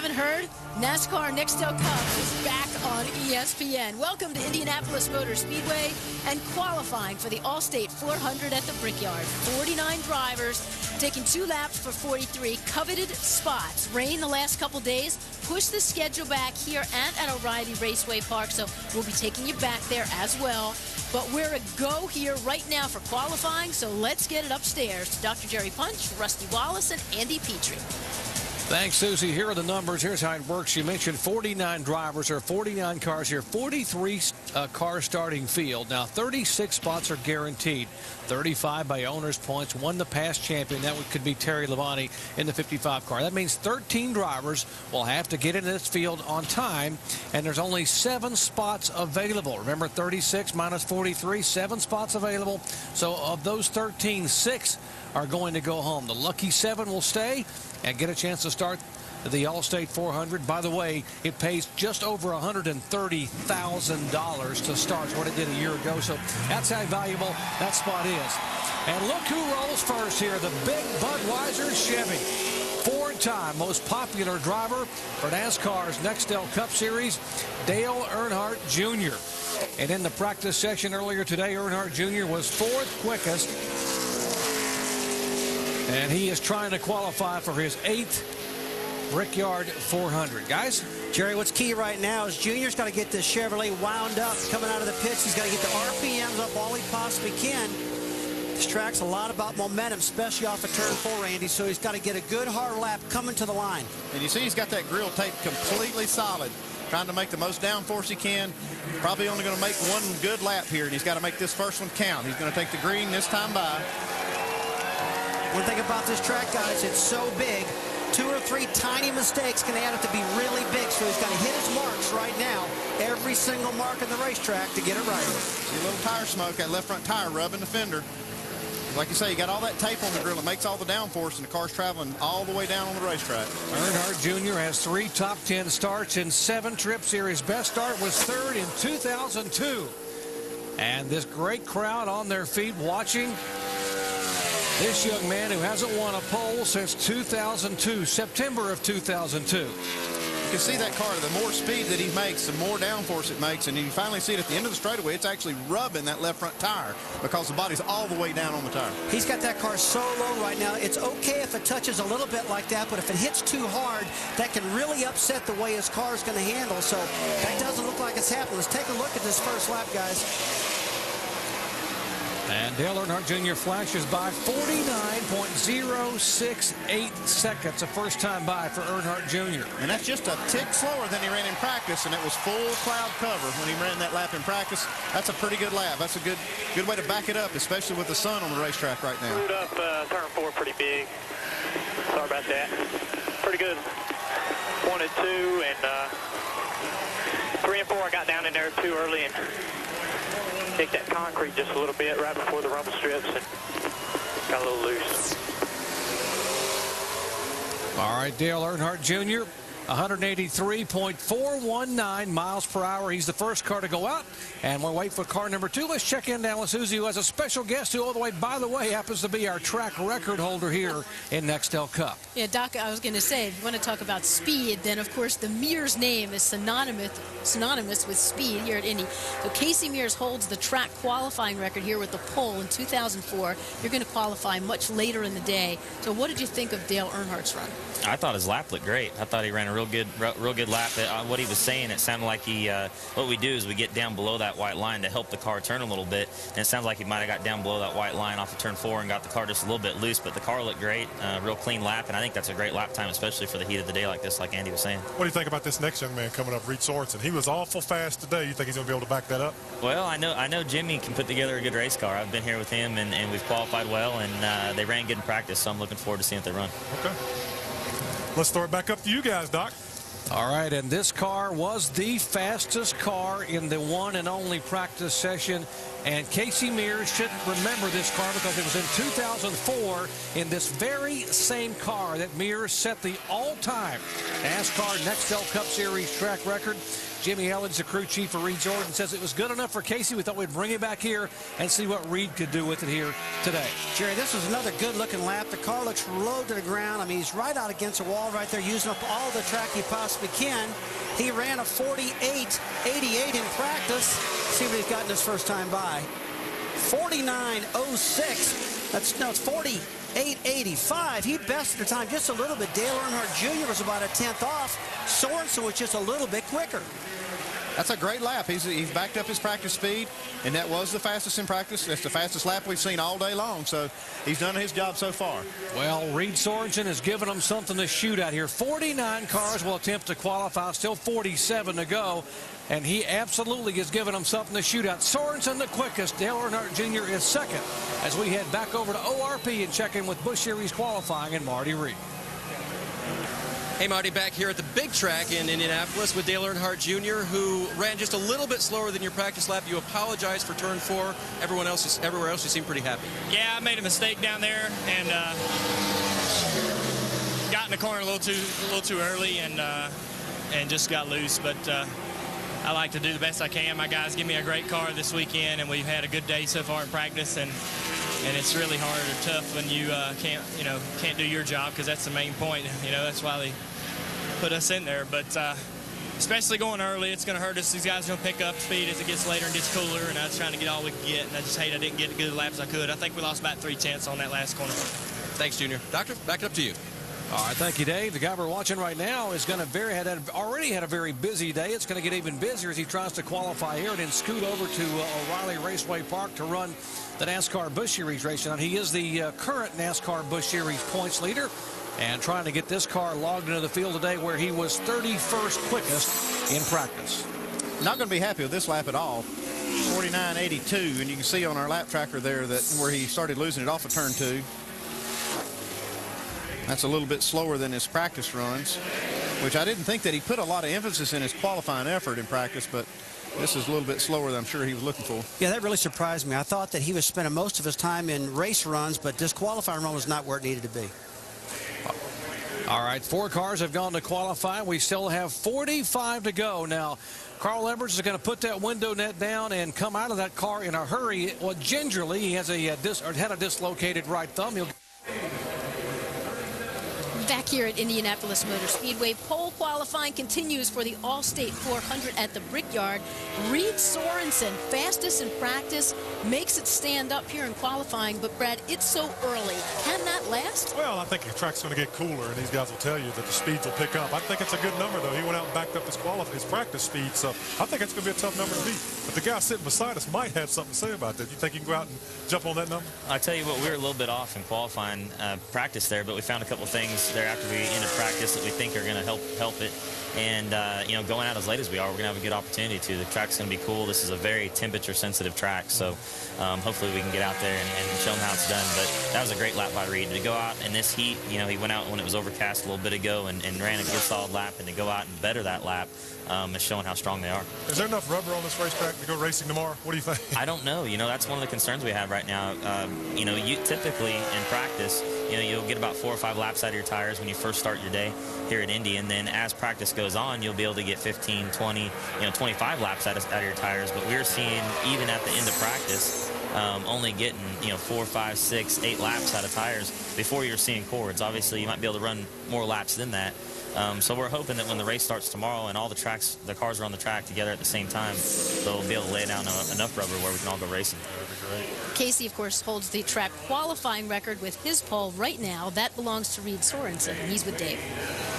haven't heard, NASCAR Nextel Cup is back on ESPN. Welcome to Indianapolis Motor Speedway and qualifying for the Allstate 400 at the Brickyard. 49 drivers taking 2 laps for 43 coveted spots. Rain the last couple days pushed the schedule back here and at O'Reilly Raceway Park, so we'll be taking you back there as well. But we're a go here right now for qualifying, so let's get it upstairs to Dr. Jerry Punch, Rusty Wallace, and Andy Petrie. Thanks, Susie. Here are the numbers. Here's how it works. You mentioned 49 drivers or 49 cars here, 43 car starting field. Now, 36 spots are guaranteed. 35 by owner's points. Won the past champion. That could be Terry Labonte in the 55 car. That means 13 drivers will have to get into this field on time, and there's only 7 spots available. Remember, 36 minus 43, 7 spots available. So of those 13, 6 are going to go home. The lucky 7 will stay and get a chance to start the Allstate 400. By the way, it pays just over $130,000 to start. What it did a year ago. So that's how valuable that spot is. And look who rolls first here. The big Budweiser Chevy. 4-time most popular driver for NASCAR's Nextel Cup Series, Dale Earnhardt Jr. And in the practice session earlier today, Earnhardt Jr. was 4th quickest. And he is trying to qualify for his 8th Brickyard 400. Guys? Jerry, what's key right now is Junior's got to get this Chevrolet wound up coming out of the pits. He's got to get the RPMs up all he possibly can. This track's a lot about momentum, especially off of turn 4, Andy, so he's got to get a good hard lap coming to the line. And you see he's got that grill taped completely solid, trying to make the most downforce he can. Probably only going to make one good lap here, and he's got to make this first one count. He's going to take the green this time by. One thing about this track, guys, it's so big. 2 or 3 tiny mistakes can add up to be really big, so he's got to hit his marks right now, every single mark in the racetrack to get it right. See a little tire smoke, that left front tire rubbing the fender. Like you say, you got all that tape on the grill. It makes all the downforce, and the car's traveling all the way down on the racetrack. Earnhardt Jr. has 3 top 10 starts in 7 trips here. His best start was 3rd in 2002. And this great crowd on their feet watching this young man who hasn't won a pole since 2002, September of 2002. You can see that car, the more speed that he makes, the more downforce it makes, and you finally see it at the end of the straightaway, it's actually rubbing that left front tire because the body's all the way down on the tire. He's got that car so low right now. It's okay if it touches a little bit like that, but if it hits too hard, that can really upset the way his car is going to handle. So that doesn't look like it's happening. Let's take a look at this first lap, guys. And Dale Earnhardt Jr. flashes by 49.068 seconds, a first-time by for Earnhardt Jr. And that's just a tick slower than he ran in practice, and it was full cloud cover when he ran that lap in practice. That's a pretty good lap. That's a good way to back it up, especially with the sun on the racetrack right now. Screwed up turn 4 pretty big. Sorry about that. Pretty good. 1 and 2, and 3 and 4 I got down in there too early and kicked that concrete just a little bit right before the rumble strips and got a little loose. All right, Dale Earnhardt Jr., 183.419 miles per hour. He's the first car to go out, and we'll wait for car number 2. Let's check in down with Susie, who has a special guest who, all the way, by the way, happens to be our track record holder here in Nextel Cup. Yeah, Doc, I was going to say, if you want to talk about speed, then, of course, the Mears name is synonymous with speed here at Indy. So Kasey Mears holds the track qualifying record here with the pole in 2004. You're going to qualify much later in the day. So what did you think of Dale Earnhardt's run? I thought his lap looked great. I thought he ran a real good lap. What he was saying, it sounded like what we do is we get down below that white line to help the car turn a little bit. And it sounds like he might have got down below that white line off of turn 4 and got the car just a little bit loose. But the car looked great, real clean lap. And I think that's a great lap time, especially for the heat of the day like this, like Andy was saying. What do you think about this next young man coming up, Reed Sorenson? He was awful fast today. You think he's going to be able to back that up? Well, I know Jimmy can put together a good race car. I've been here with him, and we've qualified well, and they ran good in practice. So I'm looking forward to seeing what they run. Okay. Let's throw it back up to you guys, Doc. All right, and this car was the fastest car in the one and only practice session. And Kasey Mears should remember this car because it was in 2004 in this very same car that Mears set the all-time NASCAR Nextel Cup Series track record. Jimmy Ellens, the crew chief for Reed Jordan, says it was good enough for Kasey. We thought we'd bring it back here and see what Reed could do with it here today. Jerry, this was another good-looking lap. The car looks low to the ground. I mean, he's right out against the wall right there, using up all the track he possibly can. He ran a 48.88 in practice. See what he's gotten his first time by. 49.06. It's 48.85. He bested the time just a little bit. Dale Earnhardt Jr. was about a 10th off. Sorenson was just a little bit quicker. That's a great lap. He's backed up his practice speed, and that was the fastest in practice. That's the fastest lap we've seen all day long, so he's done his job so far. Well, Reed Sorenson has given them something to shoot at here. 49 cars will attempt to qualify, still 47 to go, and he absolutely has given them something to shoot at. Sorenson the quickest. Dale Earnhardt Jr. is second as we head back over to ORP and check in with Busch Series qualifying and Marty Reed. Hey, Marty, back here at the big track in Indianapolis with Dale Earnhardt Jr., who ran just a little bit slower than your practice lap. You apologized for turn 4. Everywhere else, you seem pretty happy. Yeah, I made a mistake down there and got in the corner a little too early and just got loose. But I like to do the best I can. My guys give me a great car this weekend, and we've had a good day so far in practice. And it's really hard or tough when you can't do your job, because that's the main point. That's why they put us in there. But especially going early, it's going to hurt us. These guys are going to pick up speed as it gets later and gets cooler, and I was trying to get all we could get, and I just hate I didn't get as good a lap as I could. I think we lost about 3/10 on that last corner. Thanks, Junior. Doctor, back it up to you. All right, thank you, Dave. The guy we're watching right now is going to already had a very busy day. It's going to get even busier as he tries to qualify here and then scoot over to O'Reilly Raceway Park to run the NASCAR Busch Series race. And he is the current NASCAR Busch Series points leader and trying to get this car logged into the field today, where he was 31st quickest in practice. Not going to be happy with this lap at all. 49.82, and you can see on our lap tracker there that where he started losing it off of turn 2. That's a little bit slower than his practice runs, which I didn't think that he put a lot of emphasis in his qualifying effort in practice, but this is a little bit slower than I'm sure he was looking for. Yeah, that really surprised me. I thought that he was spending most of his time in race runs, but this qualifying run was not where it needed to be. All right, 4 cars have gone to qualify. We still have 45 to go. Now, Carl Edwards is going to put that window net down and come out of that car in a hurry. Well, gingerly, he has had a dislocated right thumb. Back here at Indianapolis Motor Speedway, pole qualifying continues for the Allstate 400 at the Brickyard. Reed Sorenson, fastest in practice, makes it stand up here in qualifying. But, Brad, it's so early. Can that last? Well, I think the track's going to get cooler, and these guys will tell you that the speeds will pick up. I think it's a good number, though. He went out and backed up his practice speed, so I think it's going to be a tough number to beat. But the guy sitting beside us might have something to say about that. You think you can go out and jump on that number? I tell you what, we were a little bit off in qualifying practice there, but we found a couple things there after we ended practice that we think are going to help it. And going out as late as we are, we're going to have a good opportunity to. The track's going to be cool. This is a very temperature-sensitive track, so hopefully we can get out there and show them how it's done. But that was a great lap by Reed. To go out in this heat, he went out when it was overcast a little bit ago and ran a good solid lap, and to go out and better that lap is showing how strong they are. Is there enough rubber on this racetrack to go racing tomorrow? What do you think? I don't know. That's one of the concerns we have right now. You typically in practice, you'll get about 4 or 5 laps out of your tires when you first start your day here at Indy, and then as practice goes on, you'll be able to get 15, 20, 25 laps out of your tires. But we're seeing, even at the end of practice, only getting 4, 5, 6, 8 laps out of tires before you're seeing cords. Obviously, you might be able to run more laps than that. So we're hoping that when the race starts tomorrow and all the cars are on the track together at the same time, they'll be able to lay down enough rubber where we can all go racing. Kasey, of course, holds the track qualifying record with his pole right now. That belongs to Reed Sorenson, and he's with Dave.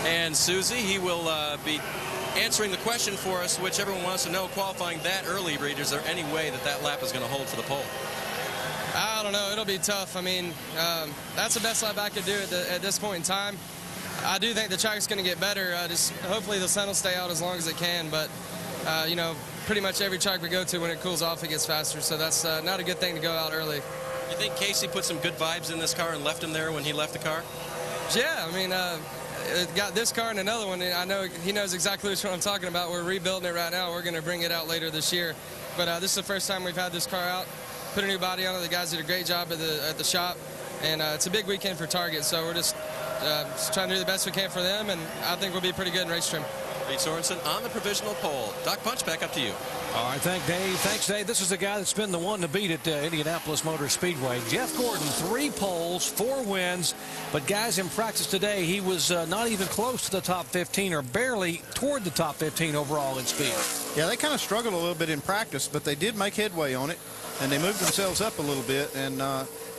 And Susie, he will be answering the question for us, which everyone wants to know. Qualifying that early, Reed, is there any way that lap is going to hold for the pole? I don't know. It'll be tough. I mean, that's the best lap I could do at this point in time. I do think the track's going to get better. Hopefully the sun will stay out as long as it can. But, pretty much every track we go to, when it cools off, it gets faster. So that's not a good thing to go out early. You think Kasey put some good vibes in this car and left him there when he left the car? Yeah, I mean, it got this car and another one. I know he knows exactly which one I'm talking about. We're rebuilding it right now. We're going to bring it out later this year. But this is the first time we've had this car out. Put a new body on it. The guys did a great job at the shop. And it's a big weekend for Target, so we're just trying to do the best we can for them, and I think we'll be pretty good in race trim. Reed Sorenson on the provisional pole. Doc Punch, back up to you. All right, thanks, Dave. This is the guy that's been the one to beat at Indianapolis Motor Speedway. Jeff Gordon, 3 poles, 4 wins. But, guys, in practice today, he was not even close to the top 15 or barely toward the top 15 overall in speed. Yeah, they kind of struggled a little bit in practice, but they did make headway on it, and they moved themselves up a little bit. And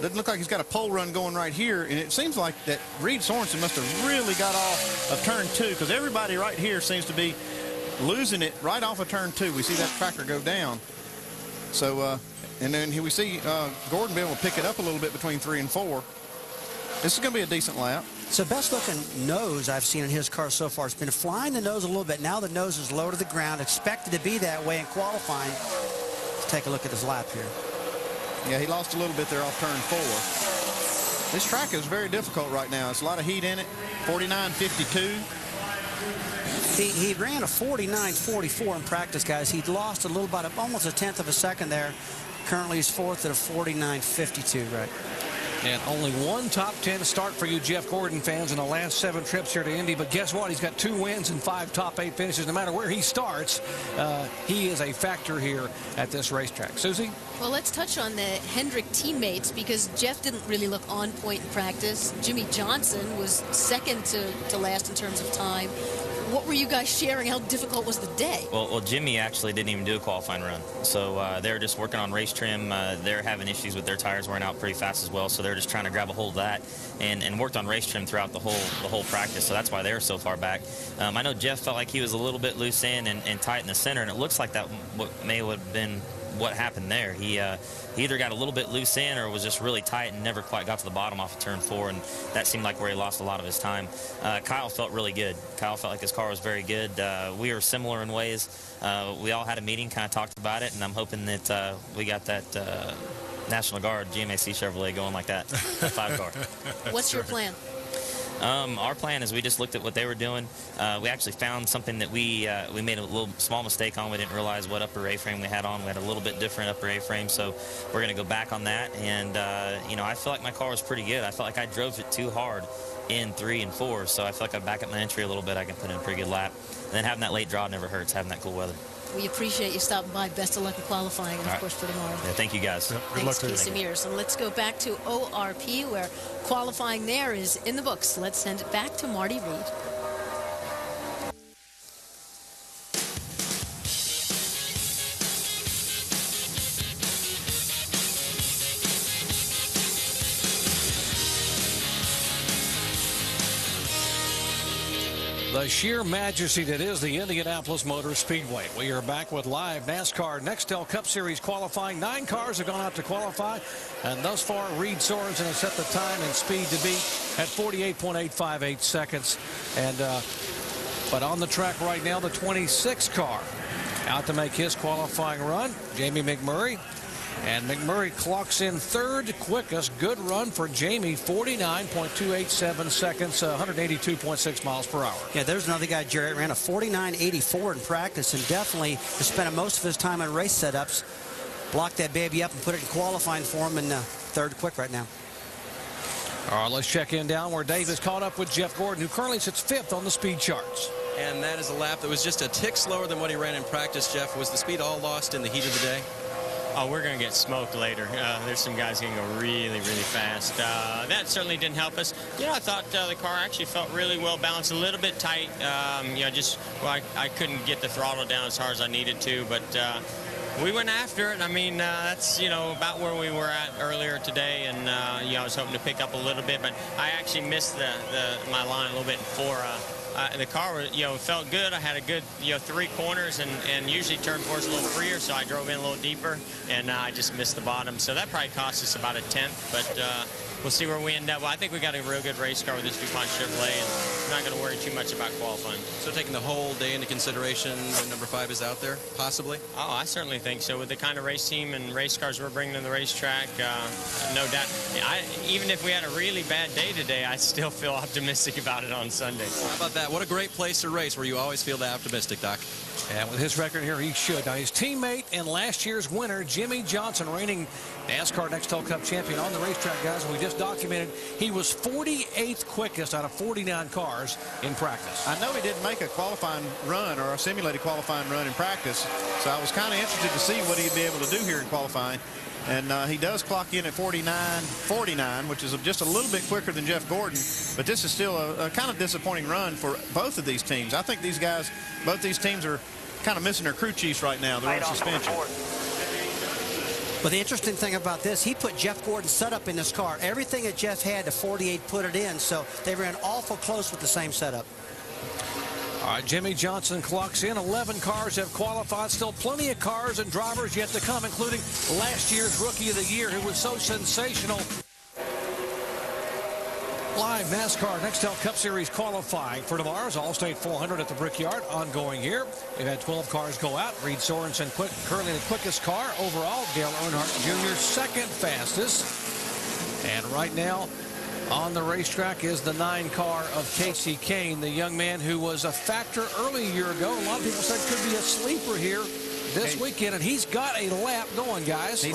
doesn't look like he's got a pole run going right here. And it seems like that Reed Sorenson must have really got off of turn 2, because everybody right here seems to be losing it right off of turn 2. We see that tracker go down. So, and then here we see Gordon be able to pick it up a little bit between 3 and 4. This is going to be a decent lap. It's the best looking nose I've seen in his car so far. It's been flying the nose a little bit. Now the nose is low to the ground, expected to be that way in qualifying. Let's take a look at his lap here. Yeah, he lost a little bit there off turn 4. This track is very difficult right now. It's a lot of heat in it. 49.52. He ran a 49.44 in practice, guys. He'd lost a little bit, almost a tenth of a second there. Currently, he's 4th at a 49.52, right? And only one top 10 start for you Jeff Gordon fans in the last 7 trips here to Indy. But guess what? He's got 2 wins and 5 top 8 finishes. No matter where he starts, he is a factor here at this racetrack. Susie? Well, let's touch on the Hendrick teammates, because Jeff didn't really look on point in practice. Jimmy Johnson was second to last in terms of time. What were you guys sharing? How difficult was the day? Well, Jimmy actually didn't even do a qualifying run. So they were just working on race trim. They're having issues with their tires wearing out pretty fast as well. So they're just trying to grab a hold of that and worked on race trim throughout the whole practice. So that's why they're so far back. I know Jeff felt like he was a little bit loose in and tight in the center, and it looks like that may have been what happened there. He either got a little bit loose in or was just really tight and never quite got to the bottom off of turn 4, and that seemed like where he lost a lot of his time. Kyle felt really good. Kyle felt like his car was very good. We were similar in ways. We all had a meeting, kind of talked about it, and I'm hoping that we got that National Guard GMAC Chevrolet going like that 5 car. What's your plan? Our plan is we just looked at what they were doing. We actually found something that we made a little small mistake on. We didn't realize what upper A-frame we had on. We had a little bit different upper A-frame, so we're going to go back on that. And, you know, I feel like my car was pretty good. I felt like I drove it too hard in 3 and 4, so I feel like I back up my entry a little bit. I can put in a pretty good lap. And then having that late draw never hurts, having that cool weather. We appreciate you stopping by. Best of luck in qualifying, and, of course, for tomorrow. Yeah, thank you, guys. Yep, Thanks, Kasey Mears. And let's go back to ORP, where qualifying there is in the books. Let's send it back to Marty Reed. The sheer majesty that is the Indianapolis Motor Speedway. We are back with live NASCAR Nextel Cup Series qualifying. 9 cars have gone out to qualify, and thus far Reed Sorenson has set the time and speed to beat at 48.858 seconds. And but on the track right now, the 26 car out to make his qualifying run, Jamie McMurray. And McMurray clocks in 3rd quickest. Good run for Jamie, 49.287 seconds, 182.6 miles per hour. Yeah, there's another guy, Jarrett, ran a 49.84 in practice and definitely has spent most of his time on race setups. Blocked that baby up and put it in qualifying for him, and 3rd quick right now. All right, let's check in down where Dave is caught up with Jeff Gordon, who currently sits 5th on the speed charts. And that is a lap that was just a tick slower than what he ran in practice, Jeff. Was the speed all lost in the heat of the day? Oh, we're going to get smoked later. There's some guys going to go really, really fast. That certainly didn't help us. You know, I thought the car actually felt really well balanced, a little bit tight. You know, I couldn't get the throttle down as hard as I needed to, but we went after it. I mean, that's, you know, about where we were at earlier today, and, you know, I was hoping to pick up a little bit, but I actually missed my line a little bit in 4. The car, you know, felt good. I had a good, you know, 3 corners, and usually turn 4 is a little freer, so I drove in a little deeper, and I just missed the bottom. So that probably cost us about a 10th, but we'll see where we end up. Well, I think we got a real good race car with this DuPont Chevrolet, and I'm not going to worry too much about qualifying. So taking the whole day into consideration, when number 5 is out there, possibly? Oh, I certainly think so. With the kind of race team and race cars we're bringing to the racetrack, no doubt. Even if we had a really bad day today, I still feel optimistic about it on Sunday. How about that? What a great place to race where you always feel that optimistic, Doc. And with his record here, he should. Now, his teammate and last year's winner, Jimmy Johnson, reigning NASCAR Nextel Cup champion on the racetrack, guys. We just documented he was 48th quickest out of 49 cars. cars in practice. I know he didn't make a qualifying run or a simulated qualifying run in practice, so I was kind of interested to see what he'd be able to do here in qualifying. And he does clock in at 49.49, which is just a little bit quicker than Jeff Gordon. But this is still a kind of disappointing run for both of these teams. I think these guys, both these teams are kind of missing their crew chiefs right now. They're on suspension. But the interesting thing about this, he put Jeff Gordon's setup in this car. Everything that Jeff had, the 48 put it in. So they ran awful close with the same setup. All right, Jimmy Johnson clocks in. 11 cars have qualified. Still plenty of cars and drivers yet to come, including last year's Rookie of the Year, who was so sensational. Live NASCAR Nextel Cup Series qualifying for tomorrow's Allstate 400 at the Brickyard. Ongoing here. They've had 12 cars go out. Reed Sorenson currently the quickest car overall. Dale Earnhardt Jr. second fastest. And right now, on the racetrack is the 9 car of Kasey Kahne, the young man who was a factor early a year ago. A lot of people said could be a sleeper here this weekend, and he's got a lap going, guys. He's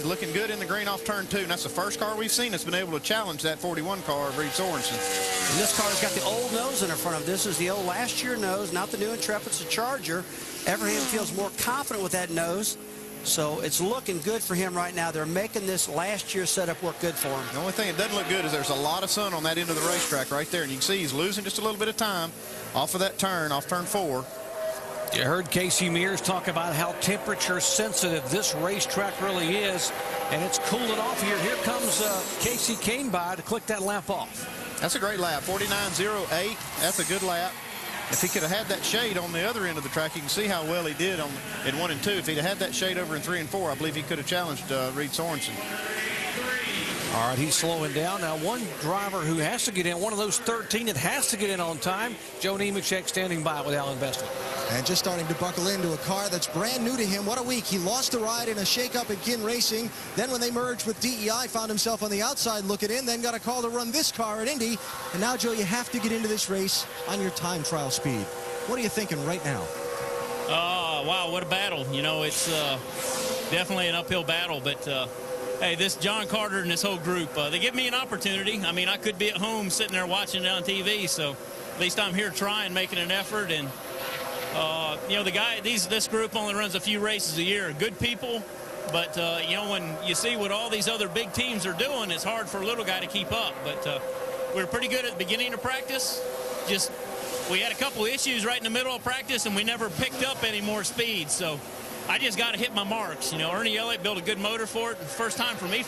looking good in the green off turn 2, and that's the first car we've seen that's been able to challenge that 41 car of Reed Sorenson. And this car's got the old nose in front of him. This is the old last year nose, not the new Intrepid. It's a Charger. Evernham feels more confident with that nose. So it's looking good for him right now. They're making this last year's setup work good for him. The only thing that doesn't look good is there's a lot of sun on that end of the racetrack right there. And you can see he's losing just a little bit of time off of that turn, off turn 4. You heard Casey Mears talk about how temperature sensitive this racetrack really is. And it's cooling off here. Here comes Kasey Kahne by to click that lap off. That's a great lap. 49.08. That's a good lap. If he could have had that shade on the other end of the track, you can see how well he did in 1 and 2. If he'd had that shade over in 3 and 4, I believe he could have challenged Reed Sorenson. All right, he's slowing down. Now, one driver who has to get in, one of those 13 that has to get in on time, Joe Nemechek standing by with Alan Bestwick. And just starting to buckle into a car that's brand new to him. What a week. He lost the ride in a shakeup at Kin Racing. Then when they merged with DEI, found himself on the outside looking in, then got a call to run this car at Indy. And now, Joe, you have to get into this race on your time trial speed. What are you thinking right now? Wow, what a battle. You know, it's definitely an uphill battle, but hey, this John Carter and this whole group, they give me an opportunity. I mean, I could be at home sitting there watching it on TV, so at least I'm here trying, making an effort. And, you know, this group only runs a few races a year. Good people, but, you know, when you see what all these other big teams are doing, it's hard for a little guy to keep up. But we were pretty good at the beginning of practice. Just we had a couple issues right in the middle of practice, and we never picked up any more speed. So I just got to hit my marks. You know, Ernie Elliott built a good motor for it. First time for me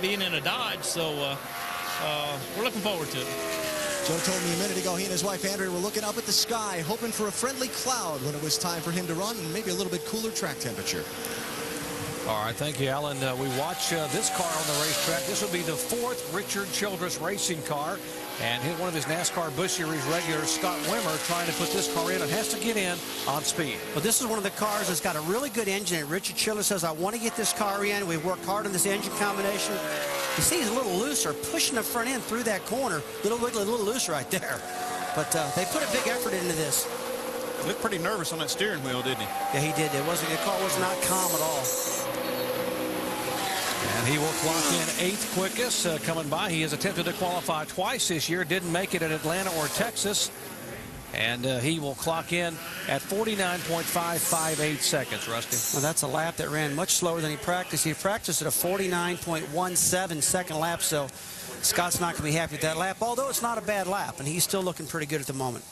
being in a Dodge, so we're looking forward to it. Joe told me a minute ago he and his wife Andrea were looking up at the sky, hoping for a friendly cloud when it was time for him to run, and maybe a little bit cooler track temperature. All right, thank you, Alan. We watch this car on the racetrack. This will be the 4th Richard Childress racing car. And one of his NASCAR Busch Series regulars, Scott Wimmer, trying to put this car in and has to get in on speed. Well, this is one of the cars that's got a really good engine. And Richard Childress says, I want to get this car in. We've worked hard on this engine combination. You see he's a little looser, pushing the front end through that corner. Little wiggly, a little loose right there. But they put a big effort into this. He looked pretty nervous on that steering wheel, didn't he? Yeah, he did. The car was not calm at all. And he will clock in 8th quickest coming by. He has attempted to qualify twice this year. Didn't make it at Atlanta or Texas. And he will clock in at 49.558 seconds, Rusty. Well, that's a lap that ran much slower than he practiced. He practiced at a 49.17 second lap. So Scott's not going to be happy with that lap, although it's not a bad lap. And he's still looking pretty good at the moment.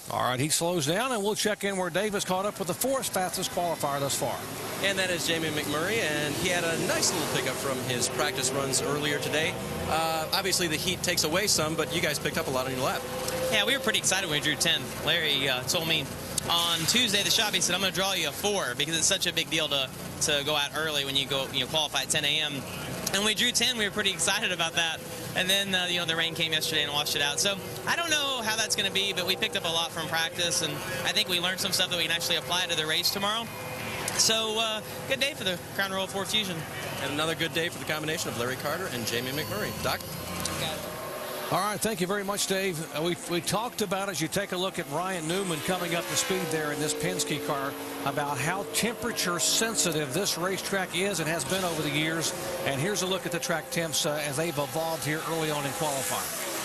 All right, he slows down, and we'll check in where Davis caught up with the 4th fastest qualifier thus far. And that is Jamie McMurray, and he had a nice little pickup from his practice runs earlier today. Obviously, the heat takes away some, but you guys picked up a lot on your lap. Yeah, we were pretty excited when we drew 10th. Larry told me on Tuesday at the shop, he said, I'm going to draw you a 4 because it's such a big deal to go out early when you go, qualify at 10 a.m. And we drew 10. We were pretty excited about that. And then, the rain came yesterday and washed it out. So I don't know how that's going to be, but we picked up a lot from practice, and I think we learned some stuff that we can actually apply to the race tomorrow. So good day for the Crown Royal 4 Fusion. And another good day for the combination of Larry Carter and Jamie McMurray. Doc? All right, thank you very much, Dave. We talked about, as you take a look at Ryan Newman coming up to speed there in this Penske car, about how temperature sensitive this racetrack is and has been over the years. And here's a look at the track temps as they've evolved here early on in qualifying.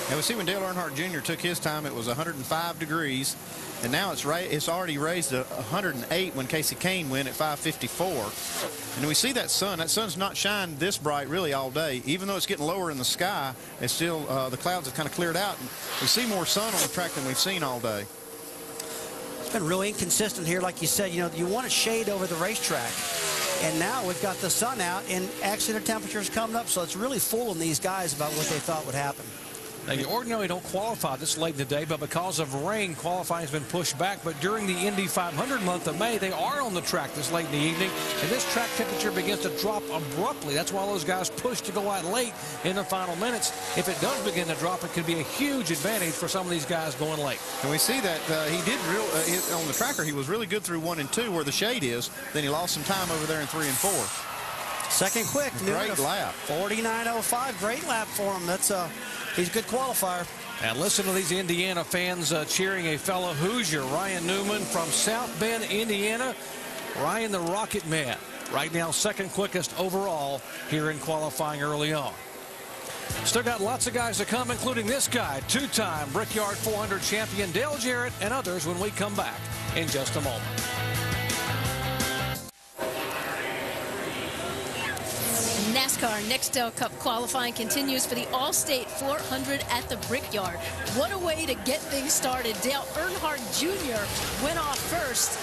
And we see when Dale Earnhardt Jr. took his time, it was 105 degrees. And now it's already raised to 108 when Kasey Kahne went at 5:54. And we see that sun. That sun's not shined this bright really all day. Even though it's getting lower in the sky, it's still the clouds have kind of cleared out. And we see more sun on the track than we've seen all day. It's been really inconsistent here, like you said. You know, you want a shade over the racetrack. And now we've got the sun out, and actually the temperature's coming up, so it's really fooling these guys about what they thought would happen. Now, you ordinarily don't qualify this late in the day, but because of rain, qualifying has been pushed back. But during the Indy 500 month of May, they are on the track this late in the evening, and this track temperature begins to drop abruptly. That's why those guys push to go out late in the final minutes. If it does begin to drop, it could be a huge advantage for some of these guys going late. And we see that he did on the tracker, he was really good through 1 and 2 where the shade is. Then he lost some time over there in 3 and 4. Second quick. Great lap. 49.05. Great lap for him. He's a good qualifier. And listen to these Indiana fans cheering a fellow Hoosier, Ryan Newman from South Bend, Indiana. Ryan the Rocket Man. Right now, second quickest overall here in qualifying early on. Still got lots of guys to come, including this guy, two-time Brickyard 400 champion Dale Jarrett, and others when we come back in just a moment. NASCAR Nextel Cup qualifying continues for the Allstate 400 at the Brickyard. What a way to get things started. Dale Earnhardt Jr. went off first.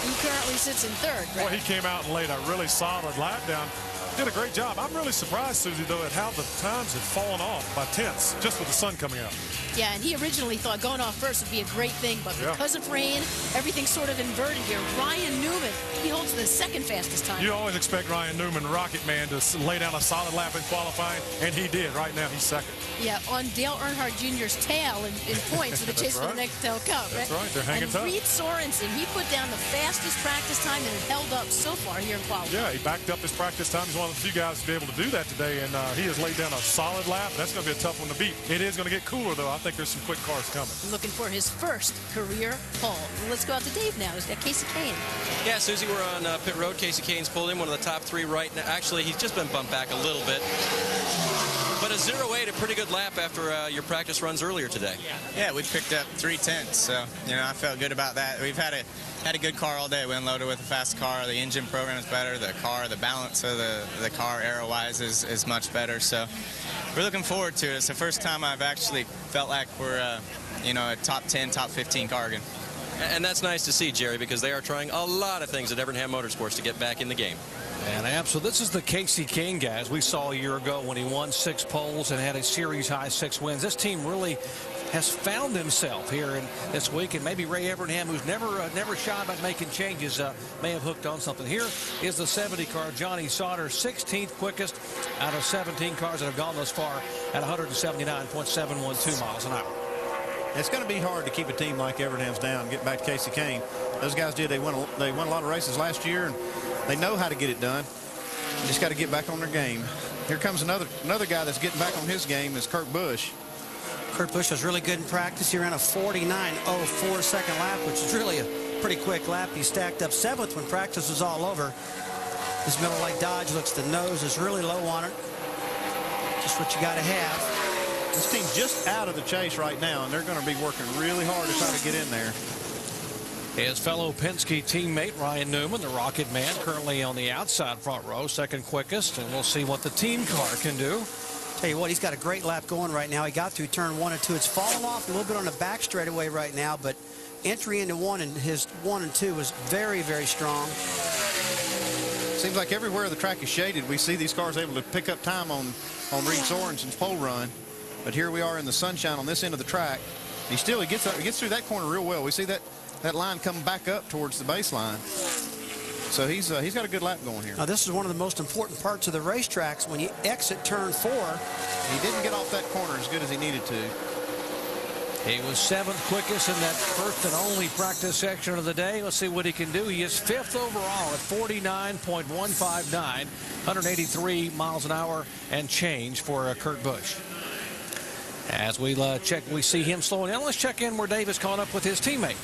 He currently sits in third. Well, he came out and laid a really solid lap down. Did a great job. I'm really surprised, Susie, though, at how the times have fallen off by tenths just with the sun coming out. Yeah, and he originally thought going off first would be a great thing, but because of rain, everything's sort of inverted here. Ryan Newman, he holds the second fastest time. You always expect Ryan Newman, Rocket Man, to lay down a solid lap in qualifying, and he did. Right now, he's second. Yeah, on Dale Earnhardt Jr.'s tail in points for the chase for the Nextel Cup. That's right. They're hanging tough. Reed Sorenson, he put down the fastest practice time and it held up so far here in qualifying. Yeah, he backed up his practice time. He's one of the few guys to be able to do that today, and he has laid down a solid lap. That's going to be a tough one to beat. It is going to get cooler, though. I think there's some quick cars coming. Looking for his first career pole. Let's go out to Dave now. He's got Kasey Kahne. Yeah, Susie, we're on pit road. Kasey Kahne's pulled in, one of the top 3 right now. Actually, he's just been bumped back a little bit. But a 0.8, a pretty good lap after your practice runs earlier today. Yeah, we picked up 3 tenths, so I felt good about that. We've had a good car all day. We unloaded with a fast car. The engine program is better. The balance of the car aero-wise is much better. So we're looking forward to it. It's the first time I've actually felt like we're a top 10, top 15 car again. And that's nice to see, Jerry, because they are trying a lot of things at Evernham Motorsports to get back in the game. And absolutely, this is the Kasey Kahne guys we saw a year ago when he won 6 poles and had a series-high 6 wins. This team really has found himself here in this week, and maybe Ray Evernham, who's never shy about making changes, may have hooked on something. Here is the 70 car, Johnny Sauter, 16th quickest out of 17 cars that have gone this far at 179.712 miles an hour. It's going to be hard to keep a team like Evernham's down and get back to Kasey Kahne. Those guys did. They won a lot of races last year, and they know how to get it done. You just got to get back on their game. Here comes another guy that's getting back on his game is Kurt Busch. Kurt Busch was really good in practice. He ran a 49.04 second lap, which is really a pretty quick lap. He stacked up 7th when practice was all over. This Miller Lite Dodge looks, the nose is really low on it. Just what you got to have. This team's just out of the chase right now, and they're going to be working really hard to try to get in there. His fellow Penske teammate Ryan Newman, the Rocket Man, currently on the outside front row, second quickest, and we'll see what the team car can do. Tell you what, he's got a great lap going right now. He got through turn 1 and 2. It's fallen off a little bit on the back straightaway right now, but entry into 1 and his 1 and 2 was very, very strong. Seems like everywhere the track is shaded, we see these cars able to pick up time on Reed Sorenson's pole run. But here we are in the sunshine on this end of the track. He gets through that corner real well. We see that line coming back up towards the baseline. So he's got a good lap going here. Now this is one of the most important parts of the racetracks. When you exit turn 4, he didn't get off that corner as good as he needed to. He was 7th quickest in that first and only practice section of the day. Let's see what he can do. He is 5th overall at 49.159, 183 miles an hour and change for Kurt Busch. As we check, we see him slowing down. Let's check in where Dave is caught up with his teammate.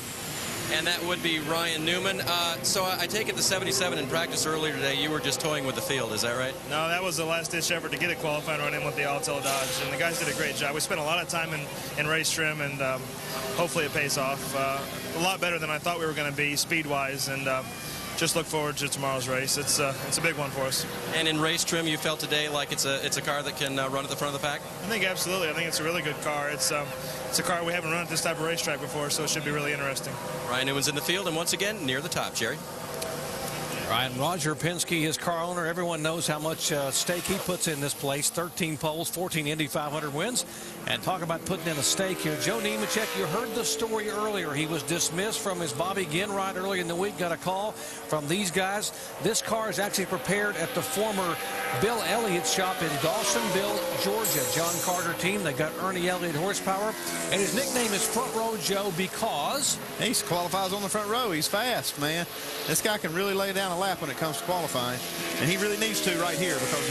and that would be Ryan Newman. So I take it the 77 in practice earlier today, you were just toying with the field, is that right? No, that was the last-ditch effort to get a qualifying run in with the Autel Dodge, and the guys did a great job. We spent a lot of time in race trim, and hopefully it pays off. A lot better than I thought we were going to be speed-wise, and just look forward to tomorrow's race. It's a big one for us. And in race trim, you felt today like it's a car that can run at the front of the pack? I think absolutely. I think it's a really good car. It's a car we haven't run at this type of racetrack before, so it should be really interesting. Ryan Newman's in the field, and once again, near the top. Jerry? Right, and Roger Penske, his car owner, everyone knows how much stake he puts in this place. 13 poles, 14 Indy 500 wins. And talk about putting in a stake here. Joe Nemechek, you heard the story earlier. He was dismissed from his Bobby Ginn ride early in the week. Got a call from these guys. This car is actually prepared at the former Bill Elliott shop in Dawsonville, Georgia. John Carter team. They got Ernie Elliott horsepower. And his nickname is Front Row Joe because he qualifies on the front row. He's fast, man. This guy can really lay down a lap when it comes to qualifying. And he really needs to right here because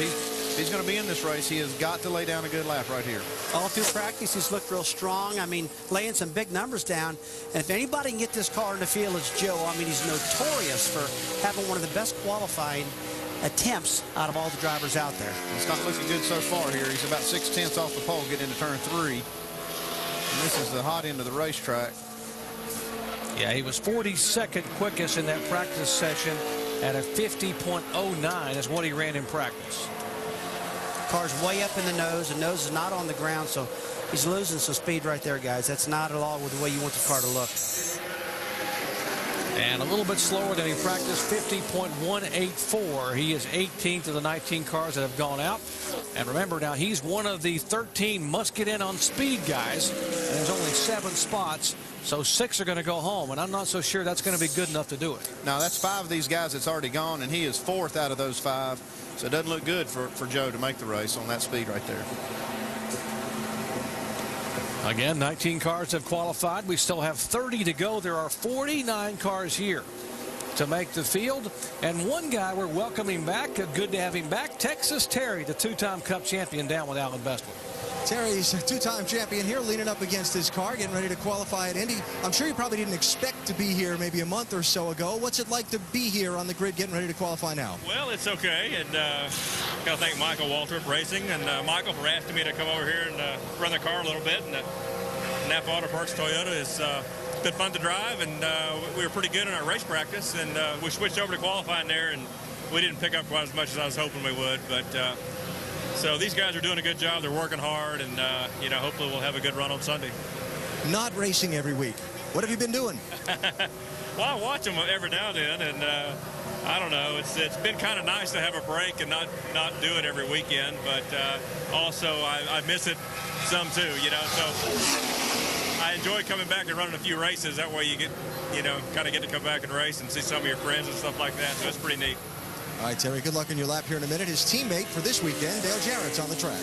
he's going to be in this race. He has got to lay down a good lap right here. All through practice, he's looked real strong. I mean, laying some big numbers down. And if anybody can get this car in the field, it's Joe. I mean, he's notorious for having one of the best qualifying attempts out of all the drivers out there. It's not looking good so far here. He's about 6/10 off the pole getting into turn 3. And this is the hot end of the racetrack. Yeah, he was 42nd quickest in that practice session at a 50.09 is what he ran in practice. Car's way up in the nose is not on the ground, so he's losing some speed right there, guys. That's not at all the way you want the car to look. And a little bit slower than he practiced, 50.184. He is 18th of the 19 cars that have gone out. And remember now, he's one of the 13 must get in on speed guys. And there's only 7 spots, so 6 are going to go home. And I'm not so sure that's going to be good enough to do it. Now, that's 5 of these guys that's already gone, and he is 4th out of those 5. So it doesn't look good for Joe to make the race on that speed right there. Again, 19 cars have qualified. We still have 30 to go. There are 49 cars here to make the field. And one guy we're welcoming back. Good to have him back. Texas Terry, the 2-time Cup champion, down with Alan Bestwood. Terry's a 2-time champion here, leaning up against his car, getting ready to qualify at Indy. I'm sure you probably didn't expect to be here maybe a month or so ago. What's it like to be here on the grid, getting ready to qualify now? Well, it's okay, and got to thank Michael Waltrip Racing and Michael for asking me to come over here and run the car a little bit. And Napa Auto Parts Toyota is been fun to drive, and we were pretty good in our race practice, and we switched over to qualifying there, and we didn't pick up quite as much as I was hoping we would, but. So these guys are doing a good job. They're working hard, and you know, hopefully we'll have a good run on Sunday. Not racing every week. What have you been doing? Well, I watch them every now and then, and I don't know. It's been kind of nice to have a break and not do it every weekend, but also I miss it some too. You know, so I enjoy coming back and running a few races. That way you get, you know, kind of get to come back and race and see some of your friends and stuff like that. So it's pretty neat. All right, Terry, good luck in your lap here in a minute. His teammate for this weekend, Dale Jarrett's on the track.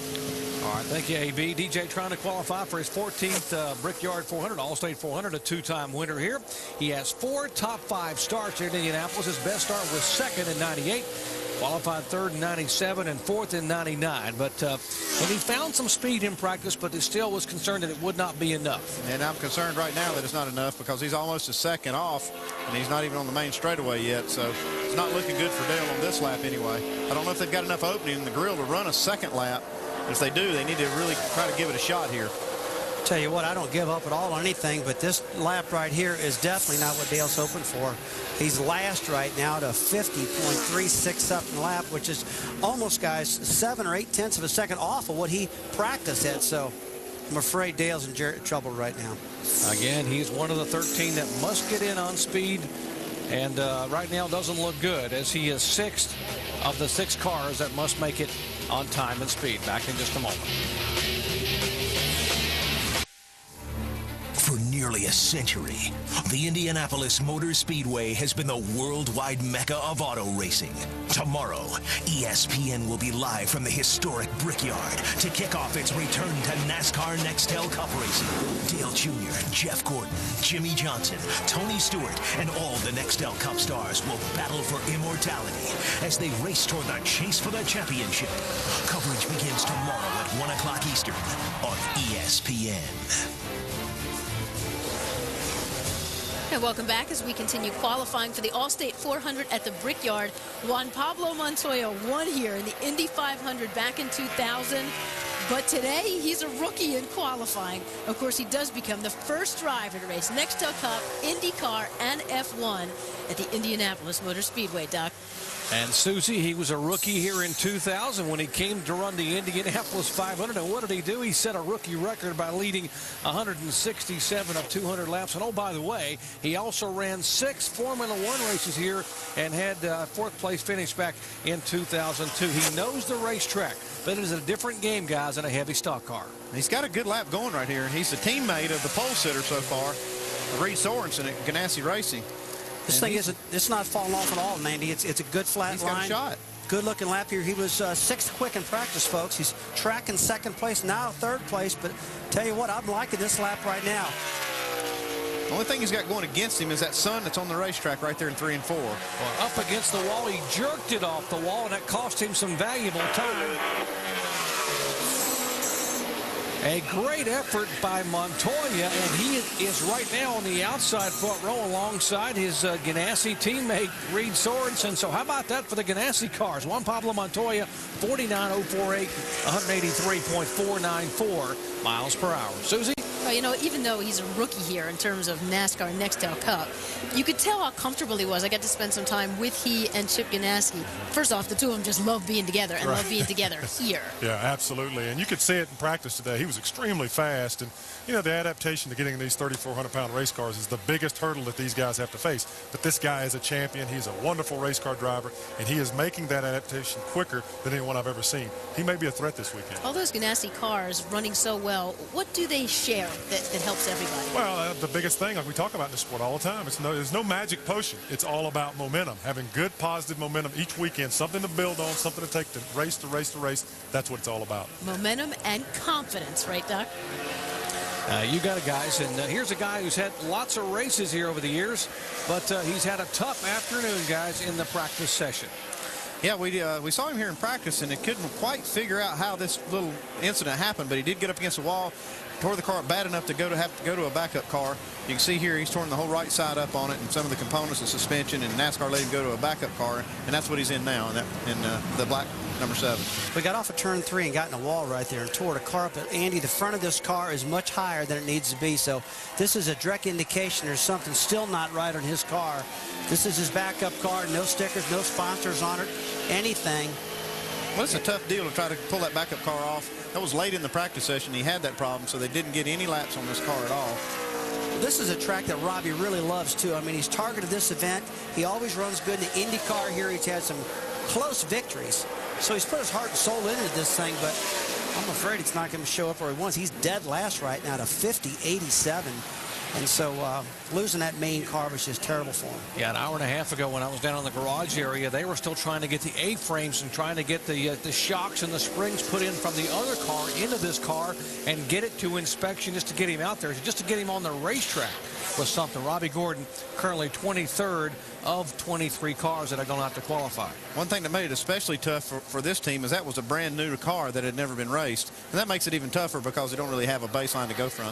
All right, thank you, AB. DJ trying to qualify for his 14th Brickyard 400, Allstate 400, a 2-time winner here. He has 4 top 5 starts here in Indianapolis. His best start was 2nd in 98. Qualified 3rd in 97 and 4th in 99. But and he found some speed in practice, but he still was concerned that it would not be enough. And I'm concerned right now that it's not enough because he's almost a second off, and he's not even on the main straightaway yet. So it's not looking good for Dale on this lap anyway. I don't know if they've got enough opening in the grill to run a second lap. If they do, they need to really try to give it a shot here. Tell you what, I don't give up at all on anything, but this lap right here is definitely not what Dale's hoping for. He's last right now at a 50.36 up in lap, which is almost, guys, 7 or 8 tenths of a second off of what he practiced at. So I'm afraid Dale's in trouble right now. Again, he's one of the 13 that must get in on speed, and right now doesn't look good as he is 6th of the 6 cars that must make it on time and speed. Back in just a moment. For nearly a century, the Indianapolis Motor Speedway has been the worldwide mecca of auto racing. Tomorrow, ESPN will be live from the historic Brickyard to kick off its return to NASCAR Nextel Cup racing. Dale Jr., Jeff Gordon, Jimmy Johnson, Tony Stewart, and all the Nextel Cup stars will battle for immortality as they race toward the chase for the championship. Coverage begins tomorrow at 1 o'clock Eastern on ESPN. And welcome back as we continue qualifying for the Allstate 400 at the Brickyard. Juan Pablo Montoya won here in the Indy 500 back in 2000. But today, he's a rookie in qualifying. Of course, he does become the first driver to race Nextel Cup, IndyCar, and F1 at the Indianapolis Motor Speedway, Doc. And Susie, he was a rookie here in 2000 when he came to run the Indianapolis 500. And what did he do? He set a rookie record by leading 167 of 200 laps. And oh, by the way, he also ran 6 Formula One races here and had fourth place finish back in 2002. He knows the racetrack, but it is a different game, guys, in a heavy stock car. He's got a good lap going right here, and he's a teammate of the pole sitter so far, Reed Sorenson at Ganassi Racing. This thing isn't, it's not falling off at all, Mandy. It's a good flat He's line. got a shot. Good looking lap here. He was 6th quick in practice, folks. He's tracking 2nd place, now 3rd place. But tell you what, I'm liking this lap right now. The only thing he's got going against him is that sun that's on the racetrack right there in 3 and 4. Well, up against the wall, he jerked it off the wall, and that cost him some valuable time. A great effort by Montoya, and he is right now on the outside front row alongside his Ganassi teammate, Reed Sorenson. So how about that for the Ganassi cars? Juan Pablo Montoya, 49.048, 183.494 miles per hour. Susie? Well, you know, even though he's a rookie here in terms of NASCAR Nextel Cup, you could tell how comfortable he was. I got to spend some time with he and Chip Ganassi. First off, the two of them just love being together and love being together here. Yeah, absolutely. And you could see it in practice today. He was extremely fast. And, you know, the adaptation to getting these 3,400-pound race cars is the biggest hurdle that these guys have to face. But this guy is a champion. He's a wonderful race car driver, and he is making that adaptation quicker than anyone I've ever seen. He may be a threat this weekend. All those Ganassi cars running so well, what do they share that helps everybody? Well, the biggest thing, like we talk about in the sport all the time, there's no magic potion. It's all about momentum, having good, positive momentum each weekend, something to build on, something to take to race to race to race. That's what it's all about. Momentum and confidence, right, Doc? You got it, guys. And here's a guy who's had lots of races here over the years, but he's had a tough afternoon, guys, in the practice session. Yeah, we saw him here in practice, and it couldn't quite figure out how this little incident happened, but he did get up against the wall, tore the car up bad enough to have to go to a backup car. You can see here he's torn the whole right side up on it, and some of the components, the suspension, and NASCAR let him go to a backup car, and that's what he's in now, in the black number 7. We got off of turn 3 and got in a wall right there and tore the car up. But Andy, the front of this car is much higher than it needs to be, so this is a direct indication there's something still not right on his car. This is his backup car, no stickers, no sponsors on it, anything. Well, it's a tough deal to try to pull that backup car off. That was late in the practice session. He had that problem, so they didn't get any laps on this car at all. This is a track that Robby really loves, too. I mean, he's targeted this event. He always runs good in the IndyCar here. He's had some close victories. So he's put his heart and soul into this thing, but I'm afraid it's not going to show up where he wants. He's dead last right now to 50.87. And so losing that main car was just terrible for him. Yeah, an hour and a half ago when I was down in the garage area, they were still trying to get the A-frames and trying to get the shocks and the springs put in from the other car into this car and get it to inspection just to get him out there, just to get him on the racetrack was something. Robby Gordon currently 23rd of 23 cars that are going to have to qualify. One thing that made it especially tough for this team is that was a brand new car that had never been raced, and that makes it even tougher because they don't really have a baseline to go from.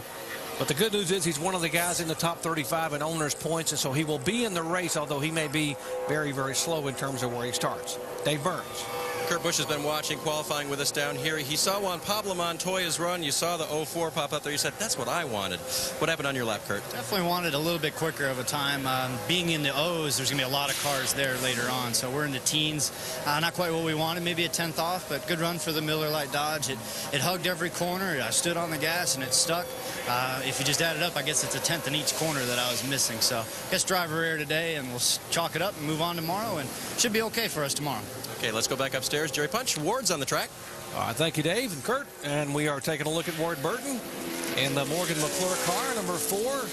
But the good news is he's one of the guys in the top 35 in owners' points, and so he will be in the race, although he may be very, very slow in terms of where he starts. Dave Burns. Kurt Busch has been watching qualifying with us down here. He saw Juan Pablo Montoya's run. You saw the 04 pop up there. You said, that's what I wanted. What happened on your lap, Kurt? Definitely wanted a little bit quicker of a time. Being in the O's, there's going to be a lot of cars there later on. So we're in the teens. Not quite what we wanted, maybe a 10th off, but good run for the Miller Lite Dodge. It hugged every corner. I stood on the gas, and it stuck. If you just add it up, I guess it's a 10th in each corner that I was missing. So I guess driver error today, and we'll chalk it up and move on tomorrow, and should be okay for us tomorrow. Okay, let's go back upstairs. Jerry Punch, Ward's on the track. Thank you, Dave and Kurt. And we are taking a look at Ward Burton in the Morgan McClure car, number 4.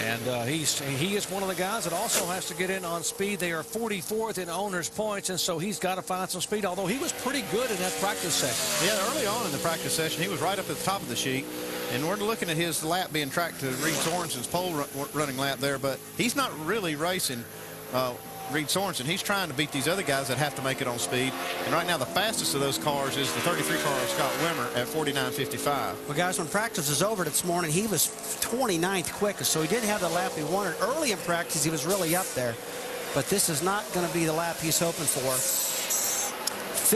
And he is one of the guys that also has to get in on speed. They are 44th in owners' points, and so he's got to find some speed, although he was pretty good in that practice session. Yeah, early on in the practice session, he was right up at the top of the sheet. And we're looking at his lap being tracked to Reed Sorenson's pole running lap there, but he's not really racing Reed Sorenson. He's trying to beat these other guys that have to make it on speed. And right now, the fastest of those cars is the 33 car of Scott Wimmer at 49.55. Well, guys, when practice was over this morning, he was 29th quickest, so he didn't have the lap he wanted. Early in practice, he was really up there. But this is not going to be the lap he's hoping for.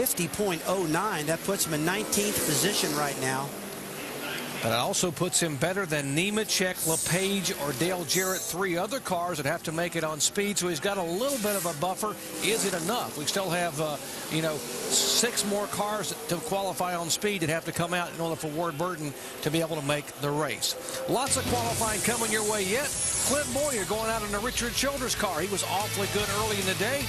50.09. That puts him in 19th position right now. But it also puts him better than Nemechek, LePage, or Dale Jarrett, 3 other cars that have to make it on speed. So he's got a little bit of a buffer. Is it enough? We still have, 6 more cars to qualify on speed that have to come out in order for Ward Burton to be able to make the race. Lots of qualifying coming your way yet. Clint Bowyer going out in a Richard Childress car. He was awfully good early in the day.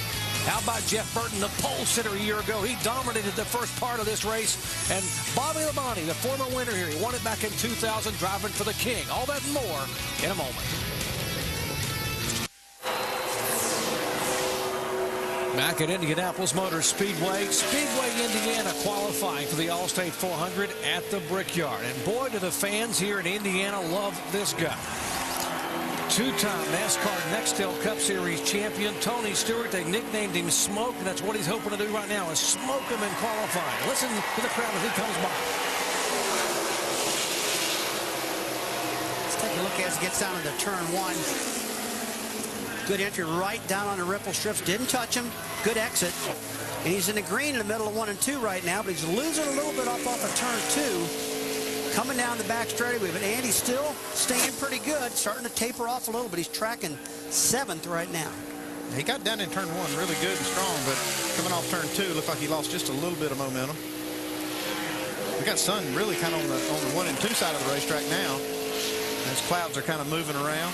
How about Jeff Burton, the pole sitter a year ago? He dominated the first part of this race. And Bobby Labonte, the former winner here, he won it back in 2000, driving for the King. All that and more in a moment. Back at Indianapolis Motor Speedway, Indiana, qualifying for the Allstate 400 at the Brickyard. And boy, do the fans here in Indiana love this guy. Two-time NASCAR Nextel Cup Series champion Tony Stewart. They nicknamed him Smoke, and that's what he's hoping to do right now, is smoke him in qualifying. Listen to the crowd as he comes by. Let's take a look as he gets down into turn 1. Good entry right down on the ripple strips. Didn't touch him. Good exit. And he's in the green in the middle of 1 and 2 right now, but he's losing a little bit off of turn 2. Coming down the back straightaway, but Andy still staying pretty good. Starting to taper off a little, but he's tracking 7th right now. He got down in turn 1 really good and strong, but coming off turn 2, looked like he lost just a little bit of momentum. We got sun really kind of on the 1 and 2 side of the racetrack now. As clouds are kind of moving around.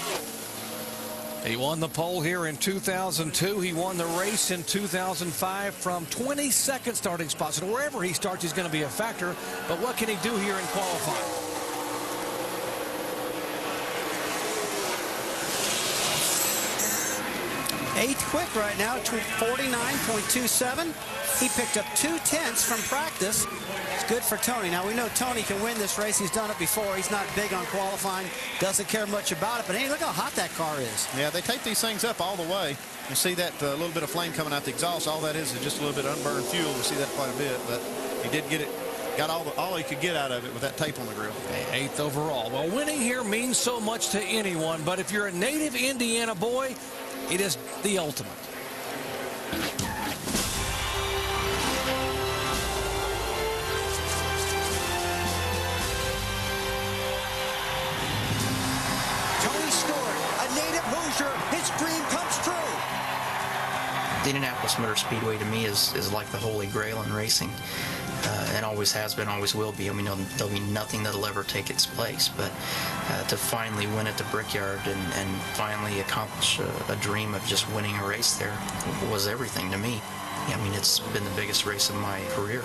He won the pole here in 2002. He won the race in 2005 from 22nd starting spots. And wherever he starts, he's going to be a factor. But what can he do here in qualifying? Eighth quick right now, 49.27. He picked up 2/10 from practice. It's good for Tony. Now, we know Tony can win this race. He's done it before. He's not big on qualifying, doesn't care much about it. But, hey, look how hot that car is. Yeah, they tape these things up all the way. You see that little bit of flame coming out the exhaust. All that is just a little bit of unburned fuel. We see that quite a bit. But he did get it. Got all he could get out of it with that tape on the grill. 8th overall. Well, winning here means so much to anyone. But if you're a native Indiana boy, it is the ultimate. Tony Stewart, a native Hoosier, his dream comes true. The Indianapolis Motor Speedway to me is like the holy grail in racing. And always has been, always will be. I mean, there'll be nothing that'll ever take its place. But to finally win at the Brickyard and finally accomplish a dream of just winning a race there was everything to me. I mean, it's been the biggest race of my career.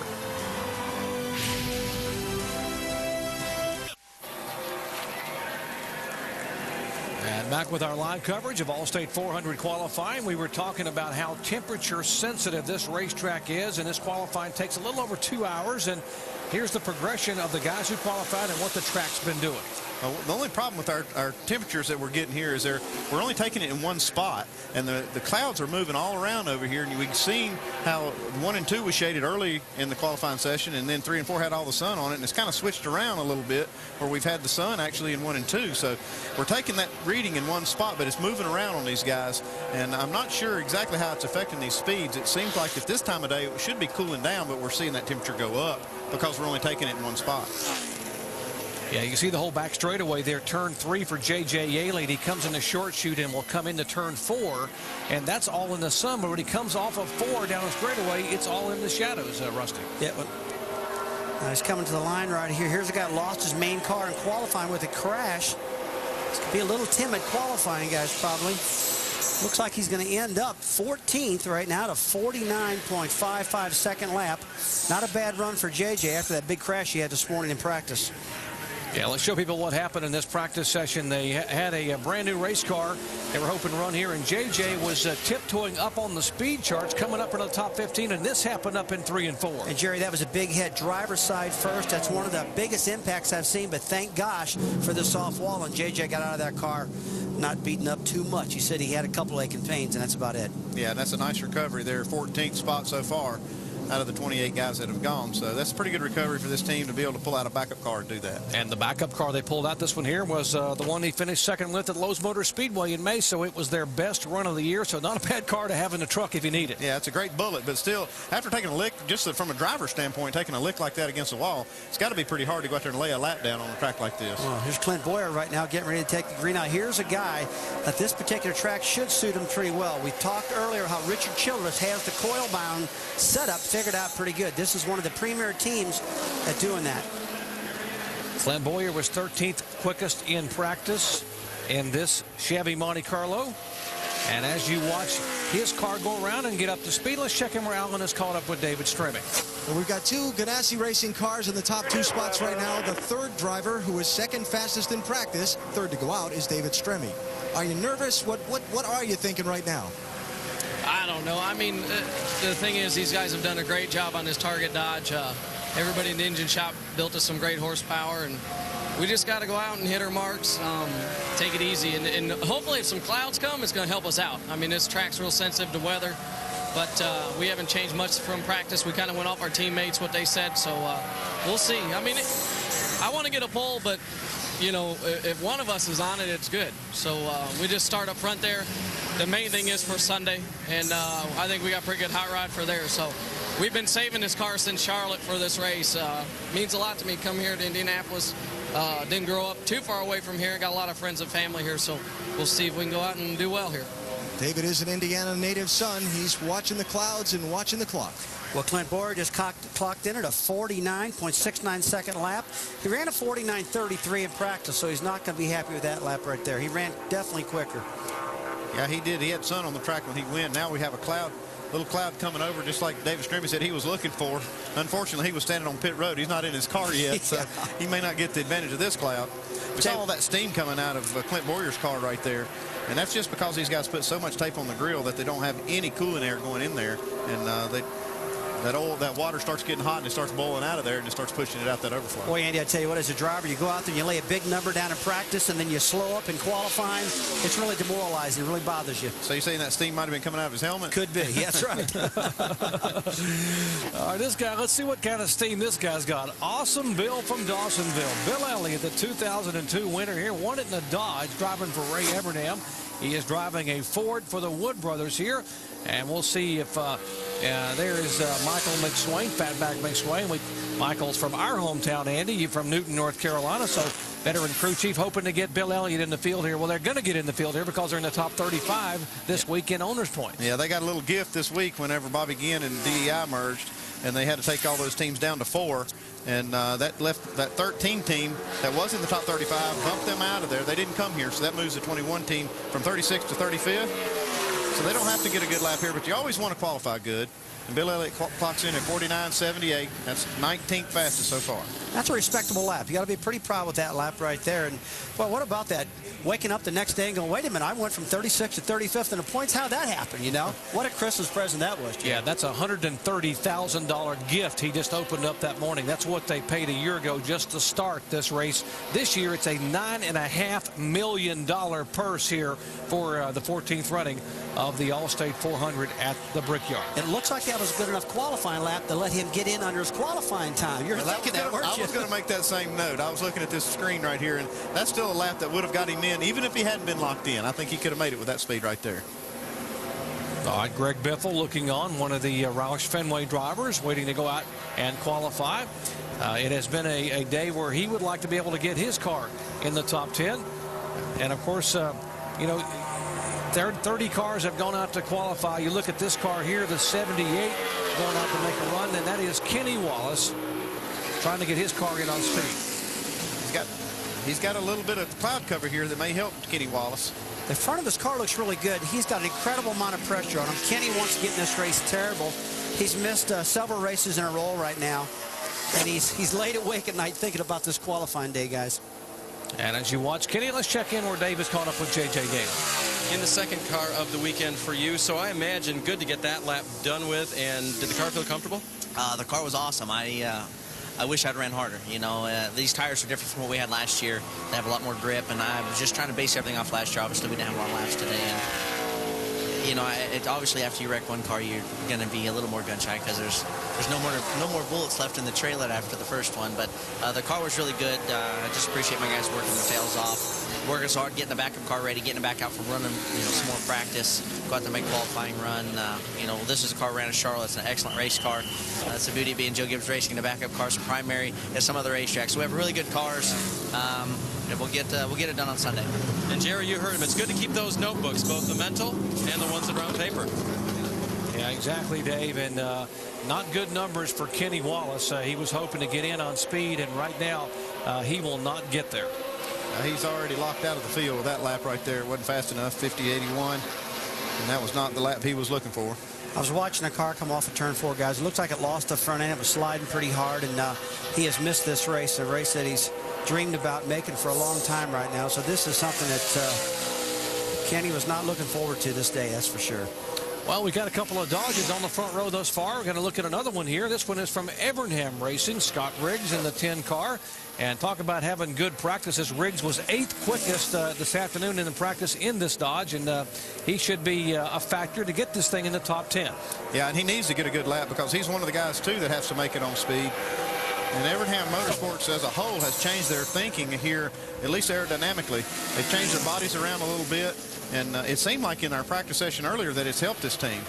And back with our live coverage of Allstate 400 qualifying, we were talking about how temperature sensitive this racetrack is, and this qualifying takes a little over 2 hours. And here's the progression of the guys who qualified and what the track's been doing. The only problem with our temperatures that we're getting here is we're only taking it in one spot, and the clouds are moving all around over here. And we've seen how 1 and 2 was shaded early in the qualifying session, and then 3 and 4 had all the sun on it, and it's kind of switched around a little bit where we've had the sun actually in 1 and 2. So we're taking that reading in one spot, but it's moving around on these guys, and I'm not sure exactly how it's affecting these speeds. It seems like at this time of day it should be cooling down, but we're seeing that temperature go up because we're only taking it in one spot. Yeah, you see the whole back straightaway there, turn 3 for J.J. Elliott. He comes in the short chute and will come into turn 4, and that's all in the sun. But when he comes off of 4 down the straightaway, it's all in the shadows, Rusty. Yeah, but he's coming to the line right here. Here's a guy lost his main car in qualifying with a crash. It's going to be a little timid qualifying, guys, probably. Looks like he's going to end up 14th right now to 49.55 second lap. Not a bad run for J.J. after that big crash he had this morning in practice. Yeah, let's show people what happened in this practice session. They had a brand new race car they were hoping to run here, and JJ was tiptoeing up on the speed charts, coming up into the top 15, and this happened up in 3 and 4. And Jerry, that was a big hit. Driver's side first. That's one of the biggest impacts I've seen, but thank gosh for the soft wall, and JJ got out of that car not beaten up too much. He said he had a couple aching pains, and that's about it. Yeah, and that's a nice recovery there. 14th spot so far out of the 28 guys that have gone. So that's a pretty good recovery for this team to be able to pull out a backup car and do that. And the backup car they pulled out, this one here, was the one he finished second with at Lowe's Motor Speedway in May. So it was their best run of the year. So not a bad car to have in the truck if you need it. Yeah, it's a great bullet. But still, after taking a lick, just from a driver's standpoint, taking a lick like that against the wall, it's got to be pretty hard to go out there and lay a lap down on a track like this. Well, here's Clint Bowyer right now getting ready to take the green out. Here's a guy that this particular track should suit him pretty well. We talked earlier how Richard Childress has the coil-bound setup figured out pretty good. This is one of the premier teams at doing that. Clint Bowyer was 13th quickest in practice in this Chevy Monte Carlo. And as you watch his car go around and get up to speed, let's check in where Alan is caught up with David Stremme. Well, we've got two Ganassi Racing cars in the top two spots right now. The third driver, who is second fastest in practice, third to go out, is David Stremme. Are you nervous? What are you thinking right now? I don't know. I mean, the thing is, these guys have done a great job on this Target Dodge. Everybody in the engine shop built us some great horsepower, and we just got to go out and hit our marks, take it easy, and hopefully if some clouds come, it's going to help us out. I mean, this track's real sensitive to weather, but we haven't changed much from practice. We kind of went off our teammates, what they said, so we'll see. I mean, I want to get a pole, but, you know, if one of us is on it, it's good. So we just start up front there. The main thing is for Sunday, and I think we got a pretty good hot rod for there. So we've been saving this car since Charlotte for this race. Means a lot to me. Come here to Indianapolis. Didn't grow up too far away from here. Got a lot of friends and family here, so we'll see if we can go out and do well here. David is an Indiana native son. He's watching the clouds and watching the clock. Well, Clint Bowyer just clocked in at a 49.69 second lap. He ran a 49.33 in practice, so he's not going to be happy with that lap right there. He ran definitely quicker. Yeah, he did. He had sun on the track when he went. Now we have a cloud, little cloud coming over, just like David Stremme said he was looking for. Unfortunately, he was standing on pit road. He's not in his car yet, so he may not get the advantage of this cloud. We saw all that steam coming out of Clint Bowyer's car right there, and that's just because these guys put so much tape on the grill that they don't have any cooling air going in there, and that water starts getting hot and it starts boiling out of there and it starts pushing it out that overflow. Boy, Andy, I tell you what, as a driver, you go out there and you lay a big number down in practice and then you slow up in qualifying. It's really demoralizing. It really bothers you. So you're saying that steam might have been coming out of his helmet? Could be. That's right. All right, this guy, let's see what kind of steam this guy's got. Awesome Bill from Dawsonville. Bill Elliott, the 2002 winner here, won it in a Dodge, driving for Ray Evernham. He is driving a Ford for the Wood brothers here. And we'll see if there is Michael McSwain, Fatback McSwain. Michael's from our hometown, Andy. You're from Newton, North Carolina. So veteran crew chief hoping to get Bill Elliott in the field here. Well, they're going to get in the field here because they're in the top 35 this week in Owners Points. Yeah, they got a little gift this week whenever Bobby Ginn and DEI merged, and they had to take all those teams down to 4. And that left that 13 team that was in the top 35, bumped them out of there. They didn't come here, so that moves the 21 team from 36th to 35th. So they don't have to get a good lap here, but you always want to qualify good. And Bill Elliott clocks in at 49.78. That's 19th fastest so far. That's a respectable lap. You got to be pretty proud with that lap right there. And, well, what about that? Waking up the next day and going, wait a minute, I went from 36th to 35th in the points. How'd that happen, you know? What a Christmas present that was, Jim. Yeah, that's a $130,000 gift he just opened up that morning. That's what they paid a year ago just to start this race. This year, it's a $9.5 million purse here for the 14th running of the Allstate 400 at the Brickyard. It looks like that was a good enough qualifying lap to let him get in under his qualifying time. You're thinking that, weren't you? I was going to make that same note. I was looking at this screen right here, and that's still a lap that would have got him in, even if he hadn't been locked in. I think he could have made it with that speed right there. All right, Greg Biffle looking on, one of the Roush Fenway drivers, waiting to go out and qualify. It has been a day where he would like to be able to get his car in the top 10. And, of course, you know, 30 cars have gone out to qualify. You look at this car here, the 78 going out to make a run, and that is Kenny Wallace trying to get his car in on speed. He's got a little bit of cloud cover here that may help Kenny Wallace. The front of his car looks really good. He's got an incredible amount of pressure on him. Kenny wants to get in this race terrible. He's missed several races in a row right now, and he's laid awake at night thinking about this qualifying day, guys. And as you watch Kenny, let's check in where Dave is caught up with J.J. Gale. In the second car of the weekend for you, so I imagine good to get that lap done with. And did the car feel comfortable? The car was awesome. I I wish I'd ran harder. You know, these tires are different from what we had last year. They have a lot more grip, and I was just trying to base everything off last year. Obviously, we didn't have a lot of laps today. And, you know, obviously after you wreck one car, you're going to be a little more gun shy because there's no more bullets left in the trailer after the first one. But the car was really good. I just appreciate my guys working their tails off, working so hard, getting the backup car ready, getting it back out for running, you know, some more practice, go out to make a qualifying run. You know, this is a car ran at Charlotte. It's an excellent race car. That's the beauty of being Joe Gibbs Racing. The backup cars are primary at some other racetracks. So we have really good cars. And we'll get it done on Sunday. And Jerry, you heard him. It's good to keep those notebooks, both the mental and the ones that are on paper. Yeah, exactly, Dave. And not good numbers for Kenny Wallace. He was hoping to get in on speed, and right now he will not get there. He's already locked out of the field with that lap right there. It wasn't fast enough, 50.81, and that was not the lap he was looking for. I was watching a car come off of turn 4, guys. It looks like it lost the front end. It was sliding pretty hard, and he has missed this race, a race that he's dreamed about making for a long time right now. So this is something that Kenny was not looking forward to this day, that's for sure. Well, we got a couple of Dodges on the front row thus far. We're going to look at another one here. This one is from Evernham Racing, Scott Riggs in the 10 car. And talk about having good practices. Riggs was 8th quickest this afternoon in the practice in this Dodge, and he should be a factor to get this thing in the top 10. Yeah, and he needs to get a good lap because he's one of the guys, too, that has to make it on speed. And Evernham Motorsports as a whole has changed their thinking here, at least aerodynamically. They've changed their bodies around a little bit, and it seemed like in our practice session earlier that it's helped this team.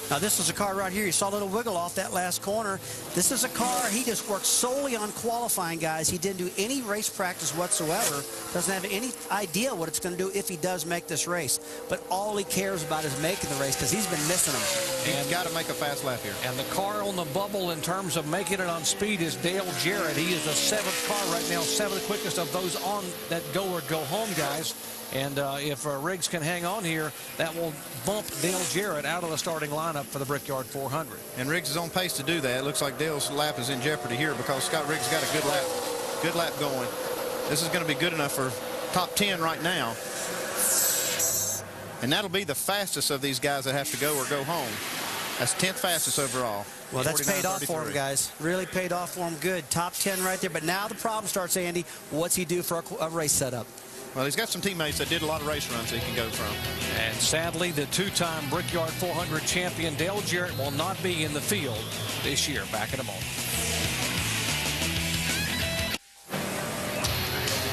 Now, this is a car right here. You saw a little wiggle off that last corner. This is a car he just worked solely on qualifying, guys. He didn't do any race practice whatsoever. Doesn't have any idea what it's going to do if he does make this race. But all he cares about is making the race because he's been missing them. He's got to make a fast lap here. And the car on the bubble in terms of making it on speed is Dale Jarrett. He is the 7th car right now, 7th quickest of those on that go or go home, guys. And if Riggs can hang on here, that will bump Dale Jarrett out of the starting lineup for the Brickyard 400. And Riggs is on pace to do that. It looks like Dale's lap is in jeopardy here because Scott Riggs got a good lap going. This is going to be good enough for top 10 right now. And that'll be the fastest of these guys that have to go or go home. That's 10th fastest overall. Well, that's paid off for him, guys. Really paid off for him. Good. Top 10 right there. But now the problem starts, Andy. What's he do for a race setup? Well, he's got some teammates that did a lot of race runs that he can go from. And sadly, the 2-time Brickyard 400 champion Dale Jarrett will not be in the field this year. Back in a moment.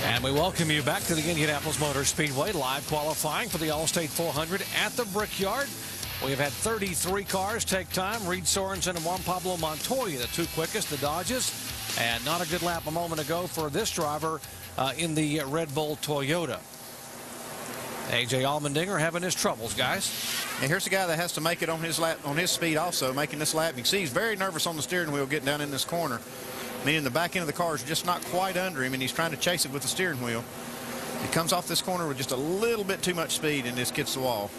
And we welcome you back to the Indianapolis Motor Speedway live qualifying for the Allstate 400 at the Brickyard. We have had 33 cars take time. Reed Sorenson and Juan Pablo Montoya, the 2 quickest, the Dodges. And not a good lap a moment ago for this driver in the Red Bull Toyota. A.J. Almendinger having his troubles, guys. And here's a guy that has to make it on his lap, on his speed also, making this lap. You can see he's very nervous on the steering wheel getting down in this corner, meaning the back end of the car is just not quite under him, and he's trying to chase it with the steering wheel. He comes off this corner with just a little bit too much speed and just gets the wall.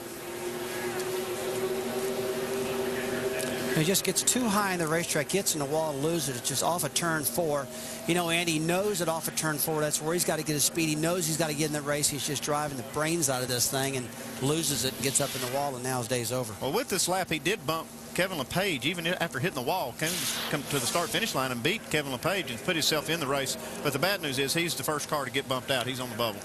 He just gets too high in the racetrack, gets in the wall, and loses it. It's just off of turn 4. You know, Andy knows that off of turn 4, that's where he's got to get his speed. He knows he's got to get in the race. He's just driving the brains out of this thing and loses it and gets up in the wall, and now his day's over. Well, with this lap, he did bump Kevin LePage, even after hitting the wall. Come to the start-finish line and beat Kevin LePage and put himself in the race. But the bad news is he's the first car to get bumped out. He's on the bubble.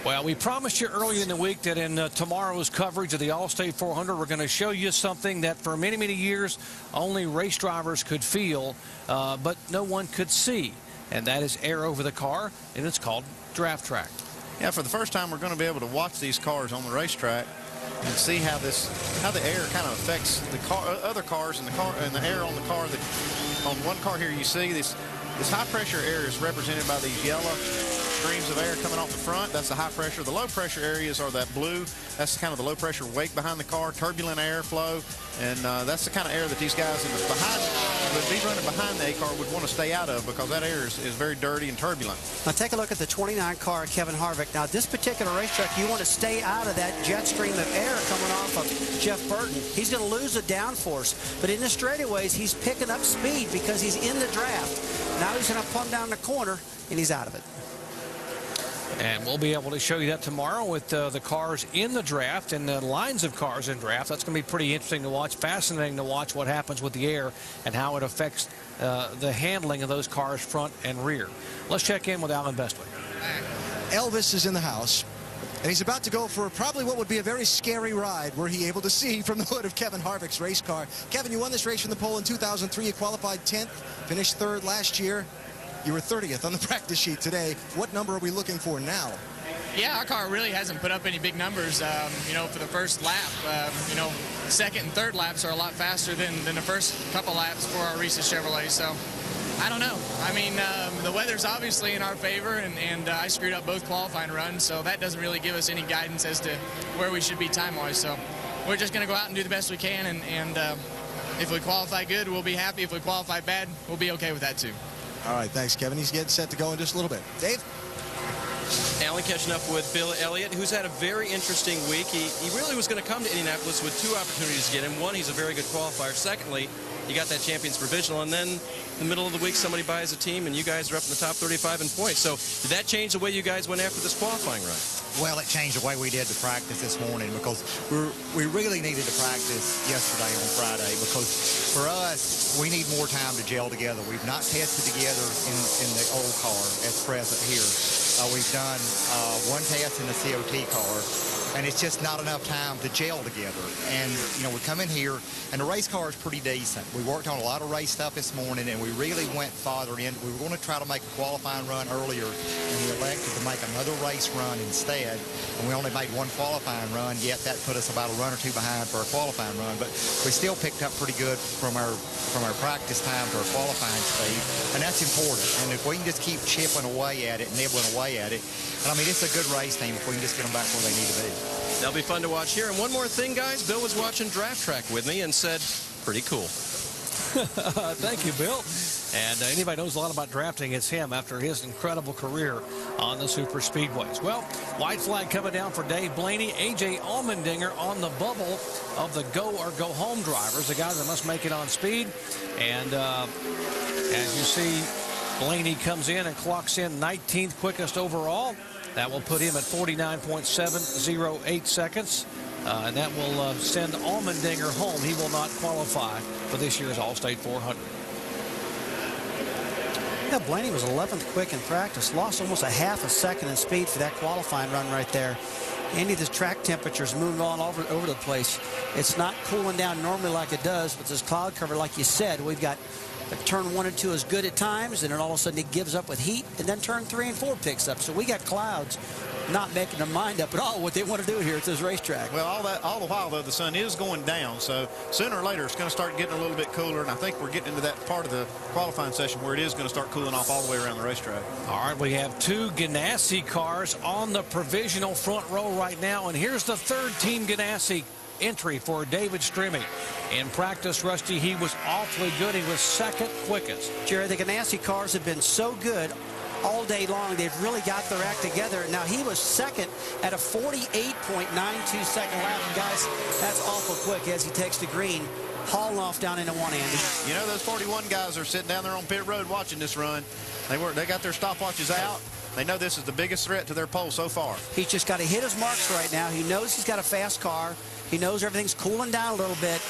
Well, we promised you earlier in the week that in tomorrow's coverage of the Allstate 400, we're going to show you something that for many, many years only race drivers could feel, but no one could see. And that is air over the car, and it's called draft track. Yeah, for the first time, we're going to be able to watch these cars on the racetrack and see how the air kind of affects the other cars and the air on the car. On one car here, you see this high pressure air is represented by these yellow streams of air coming off the front. That's the high pressure. The low pressure areas are that blue. That's kind of the low pressure wake behind the car, turbulent airflow, and that's the kind of air that these guys would be running behind the A car would want to stay out of because that air is very dirty and turbulent. Now take a look at the 29 car, Kevin Harvick. Now this particular racetrack, you want to stay out of that jet stream of air coming off of Jeff Burton. He's going to lose the downforce, but in the straightaways, he's picking up speed because he's in the draft. Now he's going to pump down the corner, and he's out of it. And we'll be able to show you that tomorrow with the cars in the draft and the lines of cars in draft. That's going to be pretty interesting to watch, fascinating to watch what happens with the air and how it affects the handling of those cars front and rear. Let's check in with Alan Bestwick. Elvis is in the house, and he's about to go for probably what would be a very scary ride were he able to see from the hood of Kevin Harvick's race car. Kevin, you won this race from the pole in 2003. You qualified 10th, finished 3rd last year. You were 30th on the practice sheet today. What number are we looking for now? Yeah, our car really hasn't put up any big numbers, you know, for the first lap. You know, second and third laps are a lot faster than the first couple laps for our recent Chevrolet. So, I don't know. I mean, the weather's obviously in our favor, and I screwed up both qualifying runs, so that doesn't really give us any guidance as to where we should be time-wise. So, we're just going to go out and do the best we can, and if we qualify good, we'll be happy. If we qualify bad, we'll be okay with that, too. All right, thanks, Kevin. He's getting set to go in just a little bit. Dave? Alan catching up with Bill Elliott, who's had a very interesting week. He really was going to come to Indianapolis with 2 opportunities to get him. One, he's a very good qualifier. Secondly, he got that champion's provisional, and then in the middle of the week, somebody buys a team, and you guys are up in the top 35 in points. So did that change the way you guys went after this qualifying run? Well, it changed the way we did the practice this morning because we really needed to practice yesterday on Friday because for us, we need more time to gel together. We've not tested together in the old car at present here. We've done 1 test in the COT car, and it's just not enough time to gel together. And, you know, we come in here, and the race car is pretty decent. We worked on a lot of race stuff this morning, and we really went farther in. We were going to try to make a qualifying run earlier, and we elected to make another race run instead. And we only made 1 qualifying run, yet that put us about a run or 2 behind for a qualifying run. But we still picked up pretty good from our practice time to our qualifying speed, and that's important. And if we can just keep chipping away at it, nibbling away at it, and I mean, it's a good race team if we can just get them back where they need to be. That'll be fun to watch here. And one more thing, guys. Bill was watching Draft Track with me and said, pretty cool. Thank you, Bill. And anybody knows a lot about drafting, it's him after his incredible career on the super speedways. Well, white flag coming down for Dave Blaney. A.J. Almendinger on the bubble of the go or go home drivers, the guys that must make it on speed. And as you see, Blaney comes in and clocks in 19th quickest overall. That will put him at 49.708 seconds. And that will send Almendinger home. He will not qualify for this year's Allstate 400. Yeah, Blaney was 11th quick in practice. Lost almost a half a second in speed for that qualifying run right there. Andy, the track temperature's moving all over the place. It's not cooling down normally like it does with this cloud cover. Like you said, we've got turn 1 and 2 is good at times, and then all of a sudden it gives up with heat, and then turn 3 and 4 picks up. So we got clouds not making their mind up at all what they want to do here at this racetrack. Well, all the while, though, the sun is going down, so sooner or later it's going to start getting a little bit cooler, and I think we're getting into that part of the qualifying session where it is going to start cooling off all the way around the racetrack. All right, we have 2 Ganassi cars on the provisional front row right now, and here's the 3rd Team Ganassi entry for David Stremme. In practice, Rusty, he was awfully good. He was 2nd quickest. Jerry, the Ganassi cars have been so good all day long. They've really got their act together. Now, he was 2nd at a 48.92 second lap. And guys, that's awful quick as he takes the green, hauling off down into 1, Andy. You know, those 41 guys are sitting down there on pit road watching this run. They got their stopwatches out. They know this is the biggest threat to their pole so far. He's just got to hit his marks right now. He knows he's got a fast car. He knows everything's cooling down a little bit,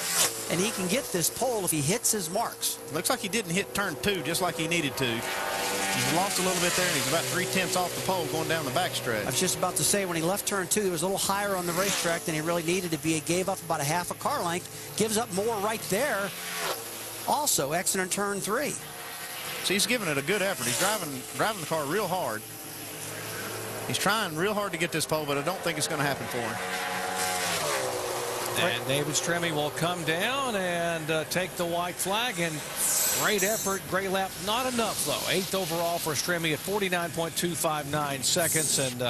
and he can get this pole if he hits his marks. Looks like he didn't hit turn 2 just like he needed to. He's lost a little bit there, and he's about 3/10 off the pole going down the backstretch. I was just about to say, when he left turn 2, he was a little higher on the racetrack than he really needed to be. He gave up about a half a car length, gives up more right there. Also, exiting turn 3. So he's giving it a good effort. He's driving the car real hard. He's trying real hard to get this pole, but I don't think it's going to happen for him. And David Stremme will come down and take the white flag. And great effort, great lap. Not enough, though. 8th overall for Stremme at 49.259 seconds. And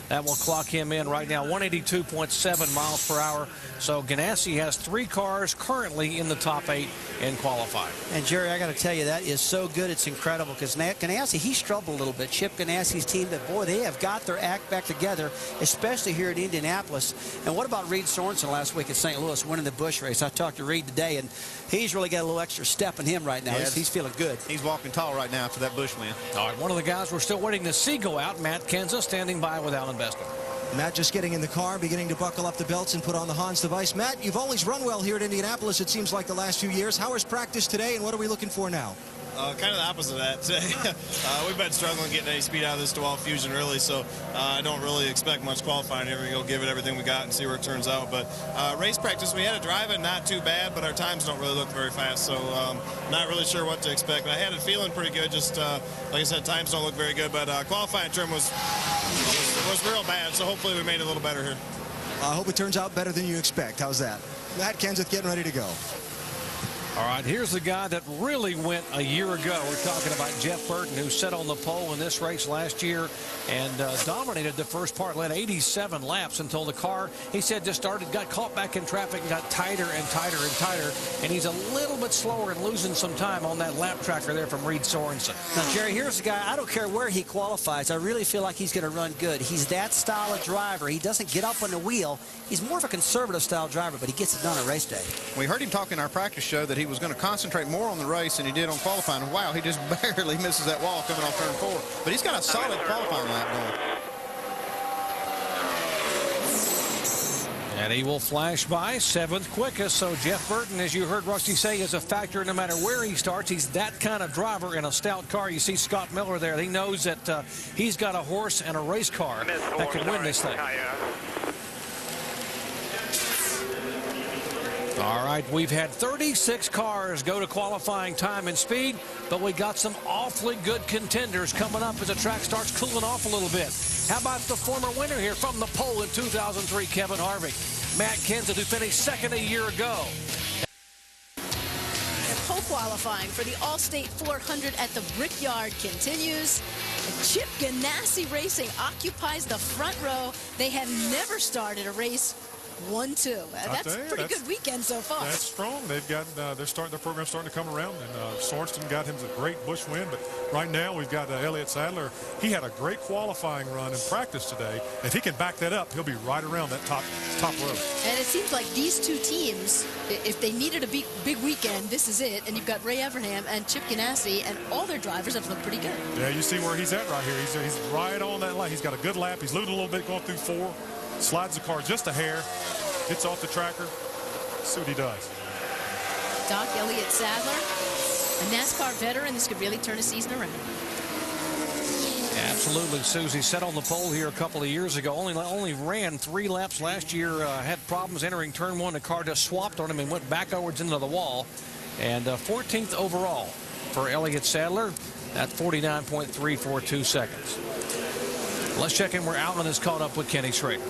that will clock him in right now, 182.7 miles per hour. So Ganassi has 3 cars currently in the top 8 in qualifying. And, Jerry, I got to tell you, that is so good, it's incredible, because Ganassi, he struggled a little bit. Chip Ganassi's team, but, boy, they have got their act back together, especially here at Indianapolis. And what about Reed Sorenson last week at St. Louis winning the Busch race? I talked to Reed today, and he's really got a little extra step in him right now. He's feeling good. He's walking tall right now after that Busch win. All right, one of the guys we're still waiting to see go out, Matt Kenseth, standing by with Almendinger. Matt just getting in the car, beginning to buckle up the belts and put on the Hans device. Matt, you've always run well here at Indianapolis, it seems like the last few years. How is practice today, and what are we looking for now? Kind of the opposite of that today. We've been struggling getting any speed out of this DeWalt Fusion early, so I don't really expect much qualifying here. We're going to give it everything we got and see where it turns out. But race practice, we had a driving, not too bad, but our times don't really look very fast, so not really sure what to expect. But I had it feeling pretty good, just like I said, times don't look very good, but qualifying trim was real bad, so hopefully we made it a little better here. I hope it turns out better than you expect. How's that? Matt Kenseth getting ready to go. All right, here's the guy that really went a year ago. We're talking about Jeff Burton, who set on the pole in this race last year and dominated the first part, led 87 laps until the car, he said, just got caught back in traffic and got tighter and tighter and tighter. And he's a little bit slower and losing some time on that lap tracker there from Reed Sorenson. Now, Jerry, here's the guy, I don't care where he qualifies. I really feel like he's going to run good. He's that style of driver. He doesn't get up on the wheel. He's more of a conservative style driver, but he gets it done on race day. We heard him talk in our practice show that he was going to concentrate more on the race than he did on qualifying. And wow, he just barely misses that wall coming off turn 4. But he's got a solid qualifying lap going. And he will flash by 7th quickest. So Jeff Burton, as you heard Rusty say, is a factor no matter where he starts. He's that kind of driver in a stout car. You see Scott Miller there. He knows that he's got a horse and a race car that can win this thing. All right, we've had 36 cars go to qualifying time and speed, but we got some awfully good contenders coming up as the track starts cooling off a little bit. How about the former winner here from the pole in 2003, Kevin Harvick? Matt Kenseth, who finished second a year ago. And pole qualifying for the Allstate 400 at the Brickyard continues. Chip Ganassi Racing occupies the front row. They have never started a race 1-2. That's a pretty good weekend so far. That's strong. They've got their program starting to come around, and Sorenson got him a great Busch win. But right now we've got Elliott Sadler. He had a great qualifying run in practice today. If he can back that up, he'll be right around that top row. And it seems like these two teams, if they needed a big weekend, this is it. And you've got Ray Evernham and Chip Ganassi, and all their drivers have looked pretty good. Yeah, you see where he's at right here. He's right on that line. He's got a good lap. He's losing a little bit going through 4. Slides the car just a hair. Gets off the tracker. See what he does. Doc Elliott Sadler, a NASCAR veteran. This could really turn a season around. Absolutely, Susie. Set on the pole here a couple of years ago. Only ran 3 laps last year. Had problems entering turn 1. The car just swapped on him and went backwards into the wall. And 14th overall for Elliott Sadler at 49.342 seconds. Let's check in where Alman is caught up with Kenny Shrader.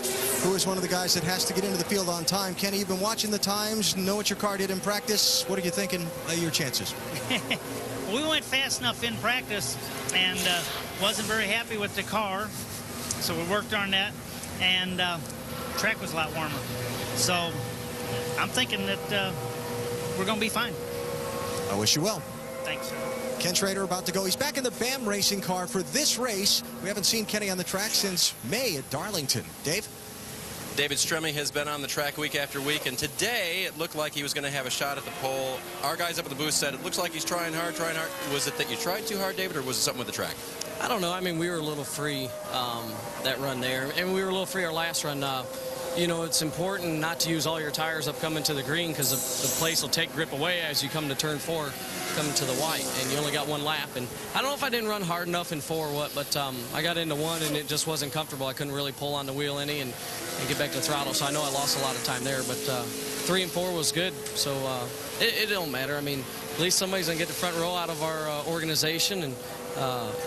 Who is one of the guys that has to get into the field on time. Kenny, you've been watching the times, know what your car did in practice. What are you thinking of your chances? We went fast enough in practice and wasn't very happy with the car. So we worked on that, and track was a lot warmer. So I'm thinking that we're going to be fine. I wish you well. Thanks. Ken Shrader about to go. He's back in the BAM racing car for this race. We haven't seen Kenny on the track since May at Darlington. Dave? David Stremme has been on the track week after week, and today it looked like he was going to have a shot at the pole. Our guys up at the booth said it looks like he's trying hard. Was it that you tried too hard, David, or was it something with the track? I don't know. I mean, we were a little free that run there, and we were a little free our last run. You know, it's important not to use all your tires up coming to the green because the place will take grip away as you come to turn 4, coming to the white, and you only got 1 lap. And I don't know if I didn't run hard enough in 4 or what, but I got into 1 and it just wasn't comfortable. I couldn't really pull on the wheel any and get back to throttle, so I know I lost a lot of time there. But 3 and 4 was good, so it don't matter. I mean, at least somebody's going to get the front row out of our organization, and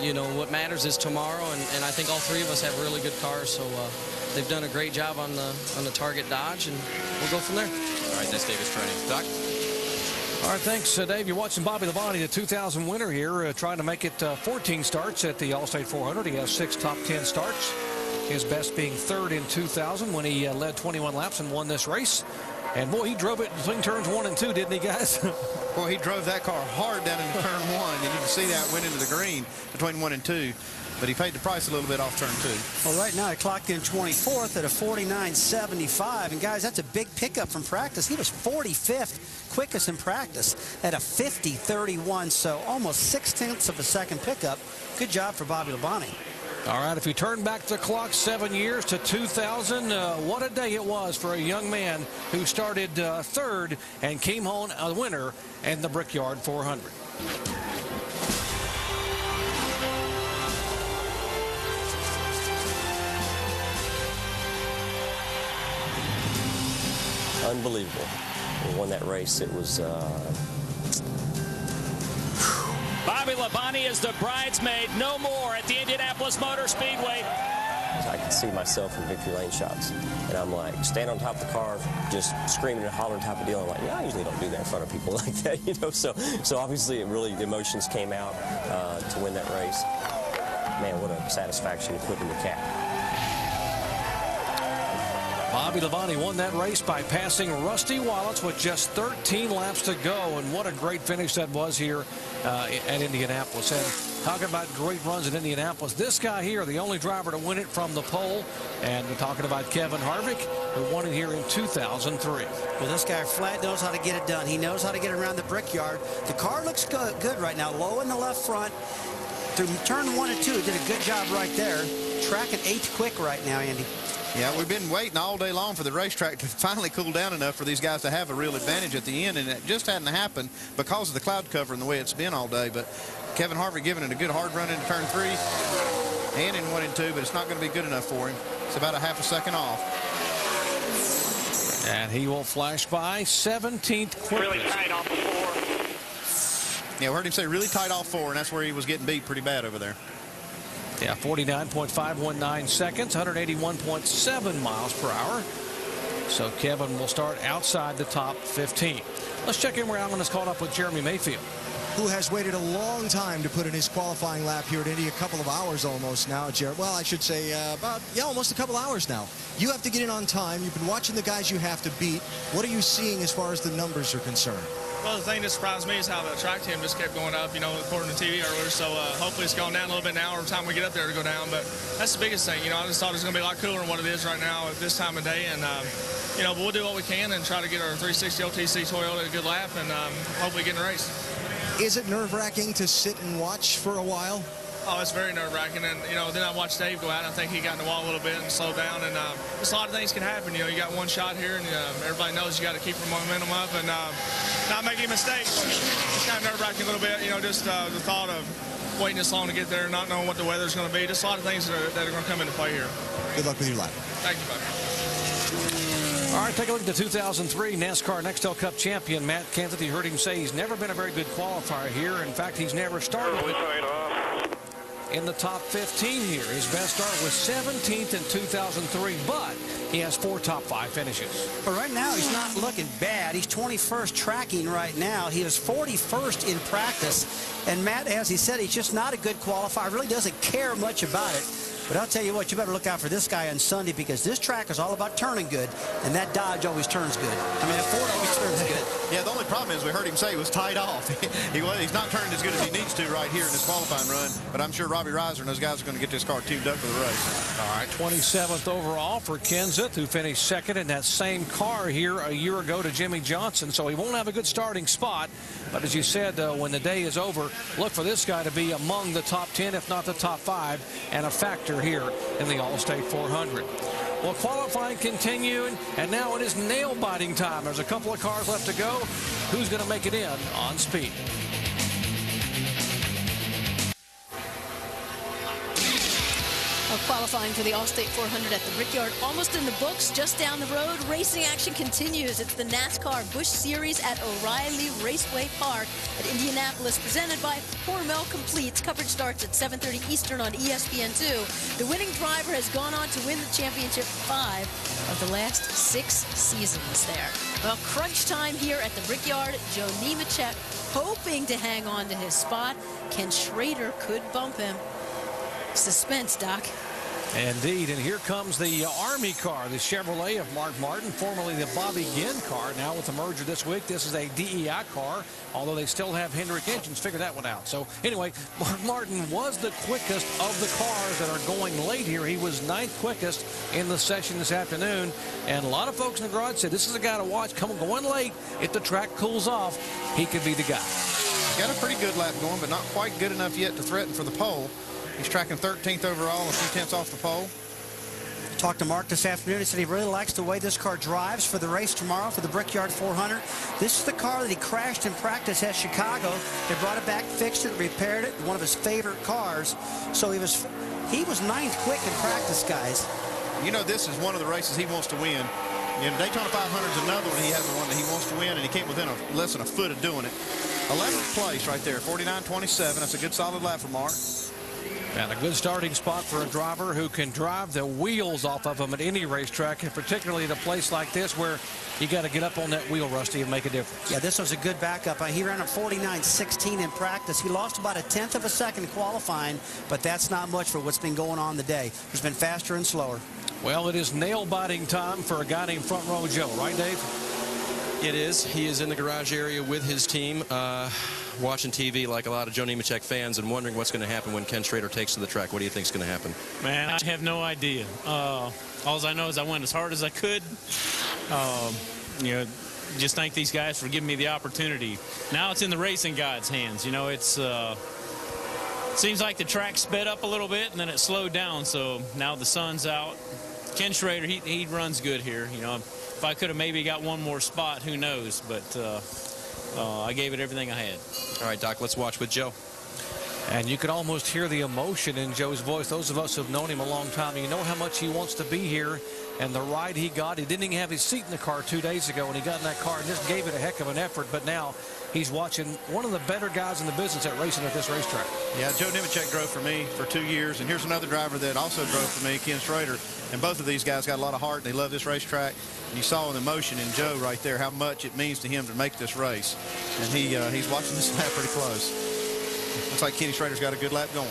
you know, what matters is tomorrow, and I think all 3 of us have really good cars, so they've done a great job on the target Dodge, and we'll go from there. All right, that's David's training. Doc? All right, thanks, Dave. You're watching Bobby Labonte, the 2000 winner here, trying to make it 14 starts at the Allstate 400. He has 6 top 10 starts. His best being 3rd in 2000 when he led 21 laps and won this race. And, boy, he drove it between turns 1 and 2, didn't he, guys? Boy, he drove that car hard down into turn 1, and you can see that went into the green between 1 and 2. But he paid the price a little bit off turn 2. Well, right now he clocked in 24th at a 49.75. And, guys, that's a big pickup from practice. He was 45th quickest in practice at a 50.31, so almost 0.6 of a second pickup. Good job for Bobby Labonte. All right, if you turn back the clock 7 years to 2000, what a day it was for a young man who started third and came home a winner in the Brickyard 400. Unbelievable. We won that race. It was... Bobby Labonte is the bridesmaid no more at the Indianapolis Motor Speedway. I could see myself in victory lane shots. And I'm like, stand on top of the car, just screaming and hollering type of deal. I'm like, yeah, I usually don't do that in front of people like that, you know. So obviously, the emotions came out to win that race. Man, what a satisfaction to put in the cap. Bobby Labonte won that race by passing Rusty Wallace with just 13 laps to go, and what a great finish that was here at Indianapolis. And talking about great runs in Indianapolis, this guy here, the only driver to win it from the pole, and we're talking about Kevin Harvick, who won it here in 2003. Well, this guy flat knows how to get it done. He knows how to get around the Brickyard. The car looks good right now, low in the left front. Through turn 1 and 2, he did a good job right there. Tracking 8th quick right now, Andy. Yeah, we've been waiting all day long for the racetrack to finally cool down enough for these guys to have a real advantage at the end, and it just hadn't happened because of the cloud cover and the way it's been all day. But Kevin Harvick giving it a good hard run into turn 3 and in 1 and 2, but it's not going to be good enough for him. It's about a half a second off. And he will flash by 17th quickest. Really tight off the 4. Yeah, we heard him say really tight off 4, and that's where he was getting beat pretty bad over there. Yeah, 49.519 seconds, 181.7 miles per hour. So Kevin will start outside the top 15. Let's check in where Alan is caught up with Jeremy Mayfield, who has waited a long time to put in his qualifying lap here at Indy, a couple of hours almost now, Jarrett. Well, I should say almost a couple hours now. You have to get in on time. You've been watching the guys you have to beat. What are you seeing as far as the numbers are concerned? Well, the thing that surprised me is how the track team just kept going up, you know, according to TV earlier. So hopefully it's gone down a little bit now every time we get up there to go down. But that's the biggest thing. You know, I just thought it was going to be a lot cooler than what it is right now at this time of day. And, you know, but we'll do what we can and try to get our 360 OTC Toyota a good lap and hopefully get in the race. Is it nerve-wracking to sit and watch for a while? Oh, it's very nerve-wracking, and you know, then I watched Dave go out, and I think he got in the wall a little bit and slowed down, and just a lot of things can happen. You know, you got one shot here, and everybody knows you got to keep your momentum up and not make any mistakes. It's kind of nerve-wracking a little bit, you know, just the thought of waiting this long to get there, not knowing what the weather's going to be. Just a lot of things that are going to come into play here. Good luck with your lap. Thank you, buddy. All right, take a look at the 2003 NASCAR Nextel Cup champion, Matt Kenseth. You heard him say he's never been a very good qualifier here. In fact, he's never started in the top 15 here. His best start was 17th in 2003, but he has 4 top 5 finishes. But right now, he's not looking bad. He's 21st tracking right now. He was 41st in practice. And Matt, as he said, he's just not a good qualifier. Really doesn't care much about it. But I'll tell you what, you better look out for this guy on Sunday because this track is all about turning good, and that Dodge always turns good. I mean, that Ford always turns good. Yeah, the only problem is we heard him say he was tied off. He's not turning as good as he needs to right here in this qualifying run, but I'm sure Robbie Reiser and those guys are going to get this car tuned up for the race. All right, 27th overall for Kenseth, who finished second in that same car here a year ago to Jimmy Johnson, so he won't have a good starting spot. But as you said, when the day is over, look for this guy to be among the top 10, if not the top 5, and a factor here in the Allstate 400. Well, qualifying continuing, and now it is nail-biting time. There's a couple of cars left to go. Who's going to make it in on speed? Qualifying for the Allstate 400 at the Brickyard almost in the books. Just down the road, racing action continues. It's the NASCAR Busch Series at O'Reilly Raceway Park at Indianapolis, presented by Hormel Completes. Coverage starts at 7:30 Eastern on ESPN2. The winning driver has gone on to win the championship 5 of the last 6 seasons there. Well, crunch time here at the Brickyard. Joe Nemechek hoping to hang on to his spot. Ken Shrader could bump him. Suspense, Doc. Indeed, and here comes the Army car, the Chevrolet of Mark Martin, formerly the Bobby Ginn car. Now with the merger this week, this is a DEI car, although they still have Hendrick engines. Figure that one out. So anyway, Mark Martin was the quickest of the cars that are going late here. He was 9th quickest in the session this afternoon, and a lot of folks in the garage said this is a guy to watch. Going late. If the track cools off, he could be the guy. Got a pretty good lap going, but not quite good enough yet to threaten for the pole. He's tracking 13th overall, a few tenths off the pole. Talked to Mark this afternoon. He said he really likes the way this car drives for the race tomorrow for the Brickyard 400. This is the car that he crashed in practice at Chicago. They brought it back, fixed it, repaired it. One of his favorite cars. So he was 9th quick in practice, guys. You know, this is one of the races he wants to win. And Daytona 500 is another one. He has the one that he wants to win, and he came within less than a foot of doing it. 11th place right there, 49.27. That's a good solid lap for Mark. And a good starting spot for a driver who can drive the wheels off of them at any racetrack, and particularly at a place like this where you got to get up on that wheel, Rusty, and make a difference. Yeah, this was a good backup. He ran a 49.16 in practice. He lost about a 1/10 of a second qualifying, but that's not much for what's been going on today. It's been faster and slower. Well, it is nail-biting time for a guy named Front Row Joe, right, Dave? It is. He is in the garage area with his team, watching TV like a lot of Joe Nemechek fans and wondering what's going to happen when Ken Shrader takes to the track. What do you think is going to happen? Man, I have no idea. All I know is I went as hard as I could. You know, just thank these guys for giving me the opportunity. Now it's in the racing guys' hands. You know, it's seems like the track sped up a little bit and then it slowed down. So now the sun's out. Ken Shrader, he runs good here. You know, if I could have maybe got one more spot, who knows? But I gave it everything I had. All right, Doc, let's watch with Joe. And you could almost hear the emotion in Joe's voice. Those of us who have known him a long time, you know how much he wants to be here. And the ride he got, he didn't even have his seat in the car 2 days ago when he got in that car and just gave it a heck of an effort. But now he's watching one of the better guys in the business at racing at this racetrack. Yeah, Joe Nemechek drove for me for 2 years. And here's another driver that also drove for me, Ken Shrader. And both of these guys got a lot of heart. They love this racetrack. And you saw the emotion in Joe right there, how much it means to him to make this race. And he's watching this lap pretty close. Looks like Kenny Schrader's got a good lap going.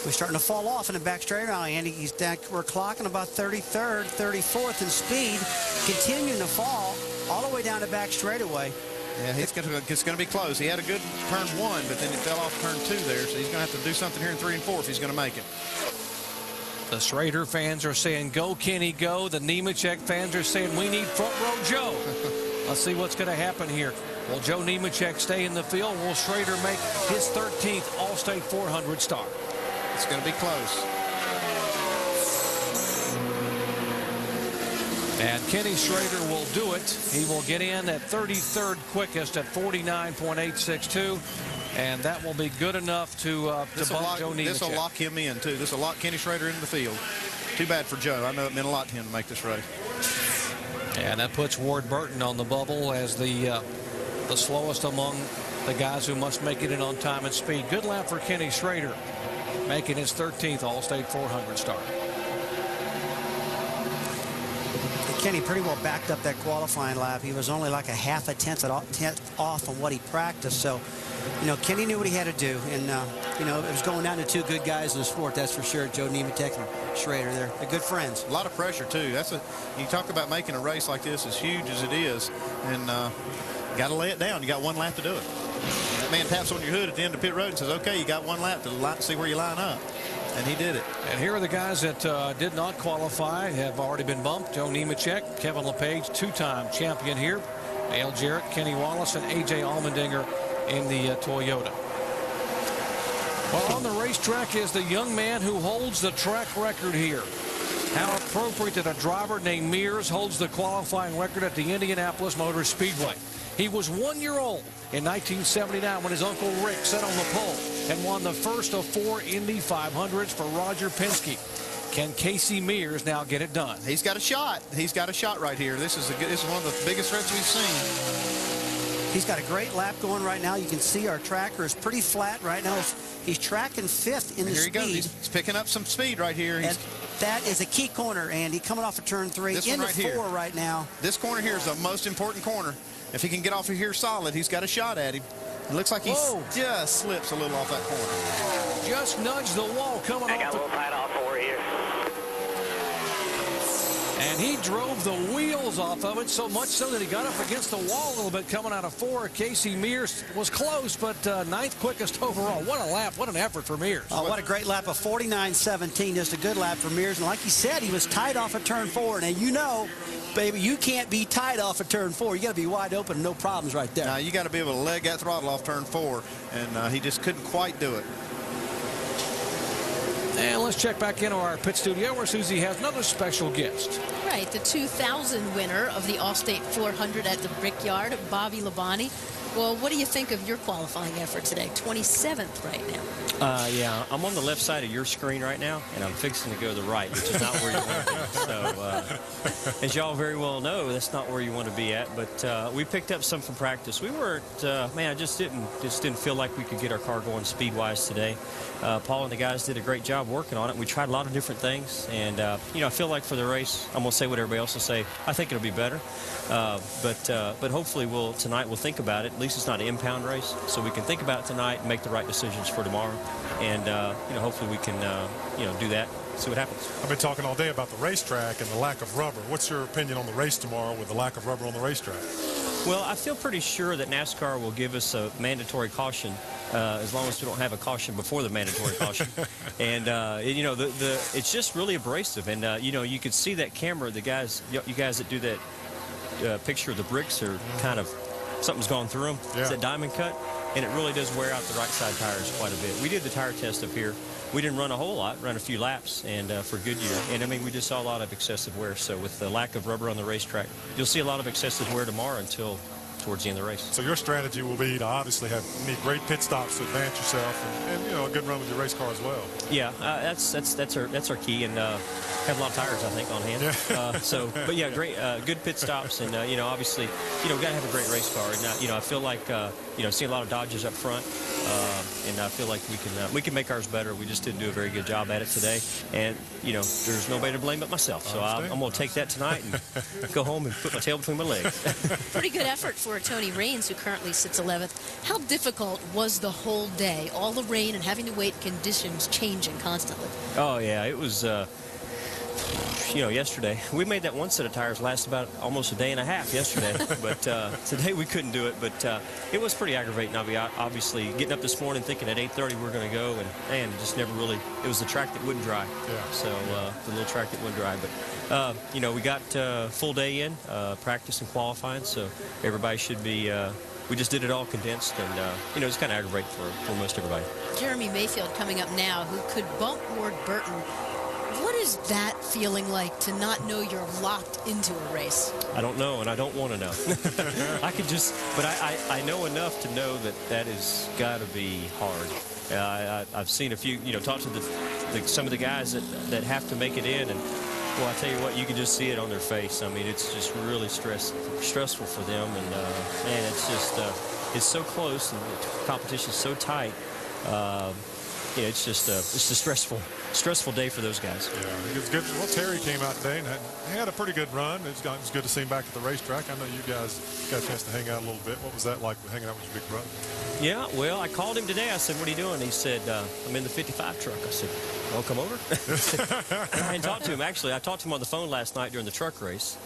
We're starting to fall off in the back straight now, Andy. We're clocking about 33rd, 34th in speed, continuing to fall all the way down the back straightaway. Yeah, it's going to be close. He had a good turn 1, but then it fell off turn 2 there, so he's going to have to do something here in 3 and 4 if he's going to make it. The Shrader fans are saying, go, Kenny, go. The Nemechek fans are saying, we need Front Row Joe. Let's see what's going to happen here. Will Joe Nemechek stay in the field? Will Shrader make his 13th Allstate 400 start? It's going to be close. And Kenny Shrader will do it. He will get in at 33rd quickest at 49.862. And that will be good enough to bump Joe Nemechek. This will lock him in, too. This will lock Kenny Shrader into the field. Too bad for Joe. I know it meant a lot to him to make this race. And that puts Ward Burton on the bubble as the slowest among the guys who must make it in on time and speed. Good lap for Kenny Shrader, making his 13th Allstate 400 start. Kenny pretty well backed up that qualifying lap. He was only like a half a tenth off on what he practiced. So, you know, Kenny knew what he had to do. And, you know, it was going down to 2 good guys in the sport, that's for sure. Joe Nemechek and Shrader. They're good friends. A lot of pressure, too. You talk about making a race like this, as huge as it is, and you got to lay it down. You got 1 lap to do it. That man taps on your hood at the end of pit road and says, okay, you got 1 lap to see where you line up. And he did it. And here are the guys that did not qualify, have already been bumped. Joe Nemechek, Kevin LePage, 2-time champion here. Dale Jarrett, Kenny Wallace, and A.J. Almendinger in the Toyota. Well, on the racetrack is the young man who holds the track record here. How appropriate that a driver named Mears holds the qualifying record at the Indianapolis Motor Speedway. He was 1 year old in 1979 when his Uncle Rick sat on the pole and won the first of 4 Indy 500s for Roger Penske. Can Kasey Mears now get it done? He's got a shot. He's got a shot right here. This is one of the biggest threats we've seen. He's got a great lap going right now. You can see our tracker is pretty flat right now. He's tracking 5th in the speed. Here he goes. He's picking up some speed right here. And that is a key corner, Andy, coming off of turn 3 into 4 right now. This corner here is the most important corner. If he can get off of here solid, he's got a shot at him. It looks like he just slips a little off that corner. Just nudged the wall coming off. I got a little tight off And he drove the wheels off of it, so much so that he got up against the wall a little bit coming out of 4. Casey Mears was close, but 9th quickest overall. What a lap. What an effort for Mears. Oh, what a great lap of 49.17. Just a good lap for Mears. And like he said, he was tight off of turn 4. Now, you know, baby, you can't be tight off of turn 4. You got to be wide open, no problems right there. Now, you got to be able to leg that throttle off turn 4, and he just couldn't quite do it. And let's check back into our pit studio where Susie has another special guest. Right, the 2000 winner of the Allstate 400 at the Brickyard, Bobby Labonte. Well, what do you think of your qualifying effort today? 27th right now. Yeah, I'm on the left side of your screen right now, and I'm fixing to go to the right, which is not where you want to be. So, as y'all very well know, that's not where you want to be at. But we picked up some from practice. We weren't, man, I just didn't feel like we could get our car going speed-wise today. Paul and the guys did a great job working on it. We tried a lot of different things, and you know, I feel like for the race, I'm gonna say what everybody else will say. I think it'll be better, but hopefully tonight we'll think about it. At least it's not an impound race, so we can think about it tonight and make the right decisions for tomorrow. And you know, hopefully we can you know, do that. See what happens. I've been talking all day about the racetrack and the lack of rubber. What's your opinion on the race tomorrow with the lack of rubber on the racetrack? Well, I feel pretty sure that NASCAR will give us a mandatory caution as long as we don't have a caution before the mandatory caution. And you know, it's just really abrasive. And you know, you could see that camera. The guys, you guys that do that picture of the bricks are kind of, something's gone through them. Yeah. It's that diamond cut, and it really does wear out the right side tires quite a bit. We did the tire test up here. We didn't run a whole lot, ran a few laps, and for Goodyear. And I mean, we just saw a lot of excessive wear. So with the lack of rubber on the racetrack, you'll see a lot of excessive wear tomorrow until towards the end of the race. So your strategy will be to obviously need great pit stops to advance yourself, and you know, a good run with your race car as well. Yeah, that's our key, and have a lot of tires, I think, on hand. Yeah. But yeah, great, good pit stops, and you know, obviously, you know, we got to have a great race car. And you know, I feel like you know, seeing a lot of Dodges up front, and I feel like we can make ours better. We just didn't do a very good job at it today, and you know, there's nobody to blame but myself. So I'm going to take that tonight and go home and put my tail between my legs. Pretty good effort for Tony Raines, who currently sits 11th. How difficult was the whole day? All the rain and having to wait, conditions changing constantly. Oh yeah, it was. You know, yesterday we made that one set of tires last about almost a day and a half yesterday, but today we couldn't do it. But it was pretty aggravating. Obviously, getting up this morning thinking at 8:30 we're going to go, and man, just never really. It was the track that wouldn't dry. Yeah. So the little track that wouldn't dry. But you know, we got full day in practice and qualifying, so everybody should be. We just did it all condensed, and you know, it's kind of aggravating for most everybody. Jeremy Mayfield coming up now, who could bump Ward Burton. What is that feeling like to not know you're locked into a race? I don't know, and I don't want to know. I could just, but I know enough to know that is got to be hard. I've seen a few, you know, talk to some of the guys that have to make it in, and well, I tell you what, you can just see it on their face. I mean, it's just really stressful for them, and man, it's just it's so close, and the competition's so tight. Yeah, it's just a stressful day for those guys. Yeah, it was good. Well, Terry came out today and he had a pretty good run. It was good to see him back at the racetrack. I know you guys got a chance to hang out a little bit. What was that like, hanging out with your big brother? Yeah, well, I called him today. I said, "What are you doing?" He said, "I'm in the 55 truck." I said, "Well, come over." I hadn't talked to him actually. I talked to him on the phone last night during the truck race,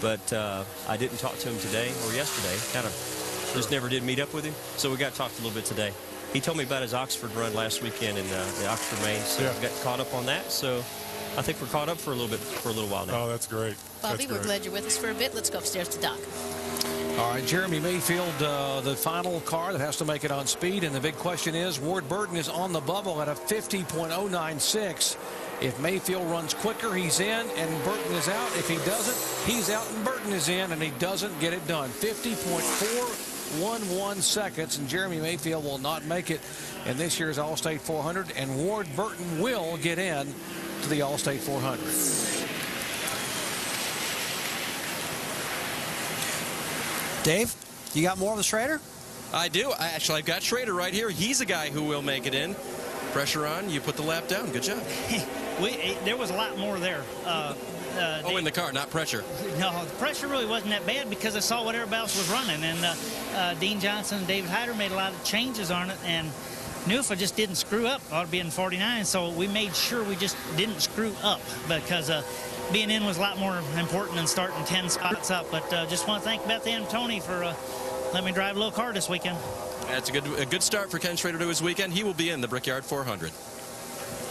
but I didn't talk to him today or yesterday. Kind of just never did meet up with him. So we got talked a little bit today. He told me about his Oxford run last weekend in the Oxford, Maine, so we got caught up on that. So I think we're caught up for a little while now. Oh, that's great. Bobby, we're glad you're with us for a bit. Let's go upstairs to Doc. All right, Jeremy Mayfield, the final car that has to make it on speed, and the big question is, Ward Burton is on the bubble at a 50.096. If Mayfield runs quicker, he's in, and Burton is out. If he doesn't, he's out, and Burton is in, and he doesn't get it done. 50.411 seconds, and Jeremy Mayfield will not make it in this year's Allstate 400, and Ward Burton will get in to the Allstate 400. Dave, you got more of the Shrader? I do. I've got Shrader right here. He's a guy who will make it in. Pressure on. You put the lap down. Good job. There was a lot more there. In the car, not pressure. No, the pressure really wasn't that bad because I saw what everybody else was running. And Dean Johnson and David Hyder made a lot of changes on it. And knew if I just didn't screw up, I ought to be in 49. So we made sure we just didn't screw up because being in was a lot more important than starting 10 spots up. But just want to thank Beth and Tony for letting me drive a little car this weekend. That's a good start for Ken Shrader to his weekend. He will be in the Brickyard 400.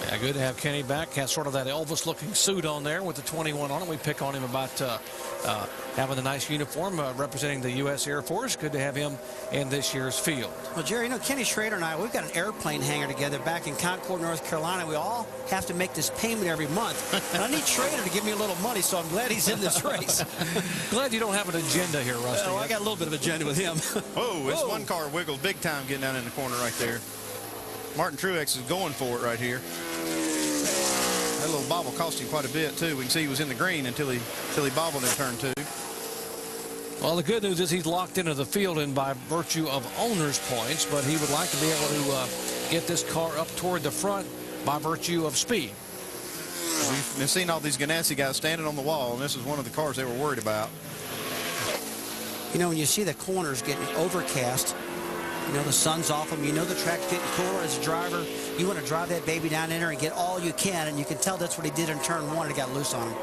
Yeah, good to have Kenny back. Has sort of that Elvis-looking suit on there with the 21 on it. We pick on him about having a nice uniform representing the U.S. Air Force. Good to have him in this year's field. Well, Jerry, you know, Kenny Shrader and I, we've got an airplane hangar together back in Concord, North Carolina. We all have to make this payment every month. And I need Shrader to give me a little money, so I'm glad he's in this race. Glad you don't have an agenda here, Rusty. Well, I got a little bit of agenda with him. Whoa, it's one car wiggled big time getting down in the corner right there. Martin Truex is going for it right here. That little bobble cost him quite a bit, too. We can see he was in the green until he bobbled in turn 2. Well, the good news is he's locked into the field and by virtue of owner's points, but he would like to be able to get this car up toward the front by virtue of speed. We've been seeing all these Ganassi guys standing on the wall, and this is one of the cars they were worried about. You know, when you see the corners getting overcast, you know the sun's off them, you know the track's getting cooler. As a driver, you want to drive that baby down in there and get all you can, and you can tell that's what he did in turn 1. It got loose on him.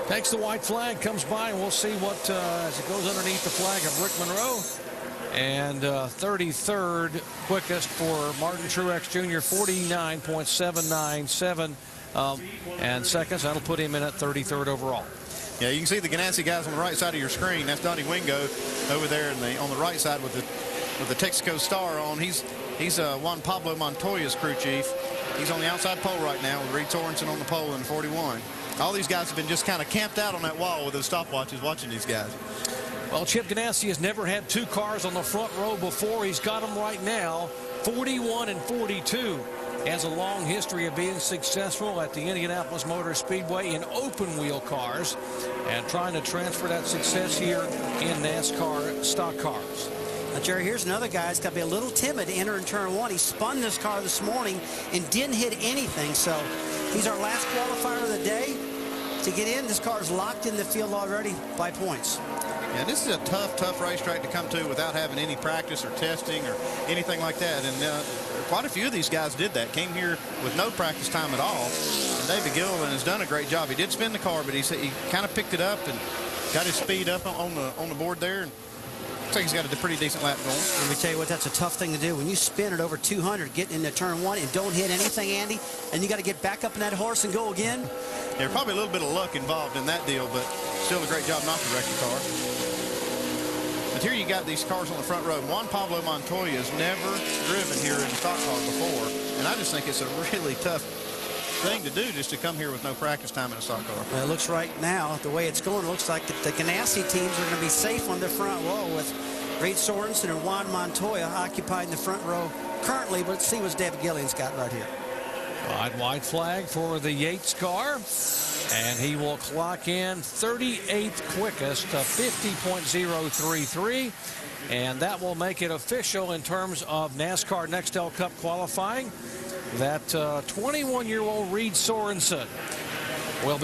Takes the white flag, comes by, and we'll see what as it goes underneath the flag of Rick Monroe. And 33rd quickest for Martin Truex Jr., 49.797 and seconds. That'll put him in at 33rd overall. Yeah, you can see the Ganassi guys on the right side of your screen. That's Donnie Wingo over there on the right side with the Texaco star on. He's Juan Pablo Montoya's crew chief. He's on the outside pole right now with Reed Sorenson on the pole in 41. All these guys have been just kind of camped out on that wall with those stopwatches watching these guys. Well, Chip Ganassi has never had 2 cars on the front row before. He's got them right now, 41 and 42. Has a long history of being successful at the Indianapolis Motor Speedway in open wheel cars and trying to transfer that success here in NASCAR stock cars. Now, Jerry, here's another guy that's got to be a little timid to enter in turn 1. He spun this car this morning and didn't hit anything, so he's our last qualifier of the day. To get in, this car is locked in the field already by points. Yeah, this is a tough racetrack to come to without having any practice or testing or anything like that. And quite a few of these guys did that. Came here with no practice time at all. And David Gilliland has done a great job. He did spin the car, but he kind of picked it up and got his speed up on the board there. And looks like he's got a pretty decent lap going. Let me tell you what, that's a tough thing to do. When you spin it over 200, getting into turn 1 and don't hit anything, Andy, and you got to get back up in that horse and go again. There's probably a little bit of luck involved in that deal, but still a great job not to wreck your car. But here you got these cars on the front row. Juan Pablo Montoya has never driven here in a stock car before, and I just think it's a really tough thing to do just to come here with no practice time in a stock car. Well, it looks right now, the way it's going, it looks like the Ganassi teams are going to be safe on the front row with Reed Sorenson and Juan Montoya occupying the front row currently, but let's see what David Gilliland's got right here. White flag for the Yates car, and he will clock in 38th quickest to 50.033, and that will make it official in terms of NASCAR Nextel Cup qualifying that 21-year-old Reed Sorenson will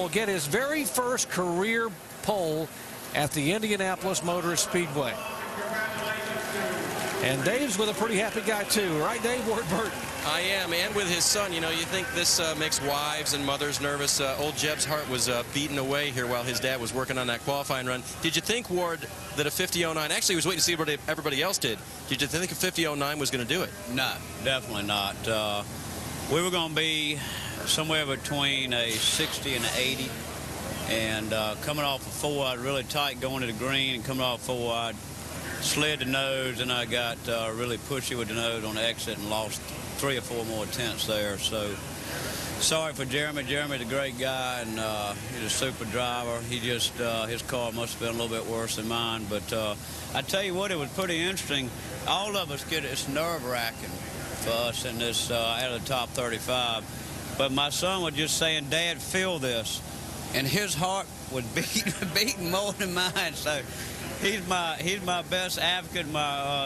get his very first career pole at the Indianapolis Motor Speedway. And Dave's with a pretty happy guy too, right, Dave? Ward Burton. I am, and with his son. You know, you think this makes wives and mothers nervous. Old Jeb's heart was beaten away here while his dad was working on that qualifying run. Did you think, Ward, that a 50.09, actually he was waiting to see what everybody else did. Did you think a 50.09 was going to do it? No, definitely not. We were going to be somewhere between a 60 and an 80. And coming off a 4-wide really tight going to the green and coming off 4-wide, slid the nose, and I got really pushy with the nose on the exit and lost 3 or 4 more tenths there. So sorry for Jeremy. Jeremy's a great guy, and he's a super driver. He just, his car must have been a little bit worse than mine. But I tell you what, it was pretty interesting. All of us get it. It's nerve-wracking for us in this out of the top 35. But my son was just saying, Dad, feel this. And his heart was beating more than mine. So he's my best advocate,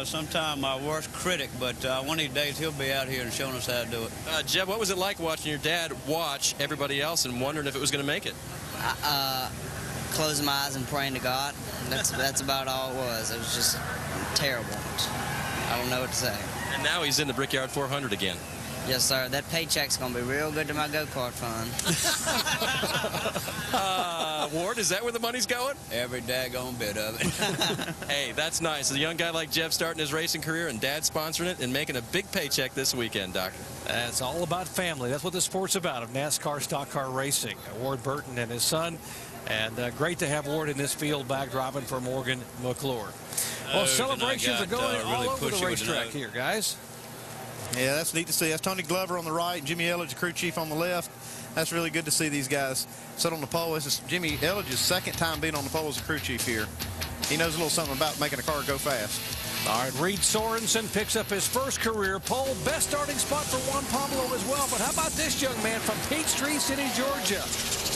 sometimes my worst critic. But one of these days he'll be out here and showing us how to do it. Jeb, what was it like watching your dad watch everybody else and wondering if it was going to make it? Closing my eyes and praying to God. That's about all it was. It was just terrible. I don't know what to say. And now he's in the Brickyard 400 again. Yes, sir. That paycheck's going to be real good to my go-kart fund. Ward, is that where the money's going? Every daggone bit of it. Hey, that's nice. A young guy like Jeff starting his racing career and Dad sponsoring it and making a big paycheck this weekend, Doc. That's all about family. That's what the sport's about of NASCAR stock car racing. Ward Burton and his son. And great to have Ward in this field back driving for Morgan McClure. Well, celebrations are going all over the racetrack here, guys. Yeah, that's neat to see. That's Tony Glover on the right, Jimmy Elliott, the crew chief, on the left. That's really good to see these guys sit on the pole. This is Jimmy Elliott's second time being on the pole as a crew chief here. He knows a little something about making a car go fast. All right, Reed Sorenson picks up his first career pole. Best starting spot for Juan Pablo as well. But how about this young man from Peachtree City, Georgia?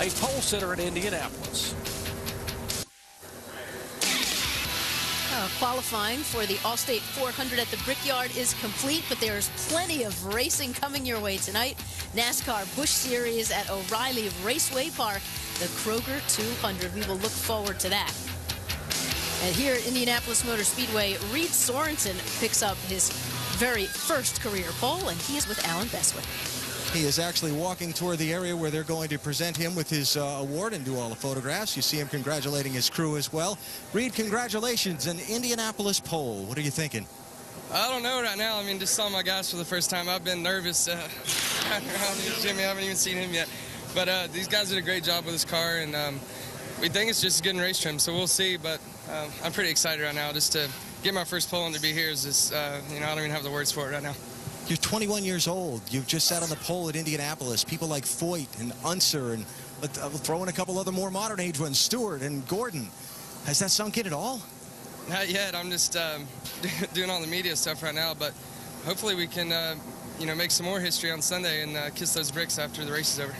A pole sitter at Indianapolis. Qualifying for the Allstate 400 at the Brickyard is complete, but there's plenty of racing coming your way tonight. NASCAR Busch Series at O'Reilly Raceway Park, the Kroger 200. We will look forward to that. And here at Indianapolis Motor Speedway, Reed Sorenson picks up his very first career pole, and he is with Alan Bestwick. He is actually walking toward the area where they're going to present him with his award and do all the photographs. You see him congratulating his crew as well. Reed, congratulations, an Indianapolis pole. What are you thinking? I don't know right now. I mean, just saw my guys for the first time. I've been nervous. Jimmy, I haven't even seen him yet. But these guys did a great job with his car, and we think it's just getting race trim, so we'll see. But I'm pretty excited right now just to get my first pole and to be here. Is just, I don't even have the words for it right now. You're 21 years old. You've just sat on the pole at Indianapolis. People like Foyt and Unser, and I'll throw in a couple other more modern age ones, Stewart and Gordon. Has that sunk in at all? Not yet. I'm just doing all the media stuff right now, but hopefully we can, make some more history on Sunday and kiss those bricks after the race is over.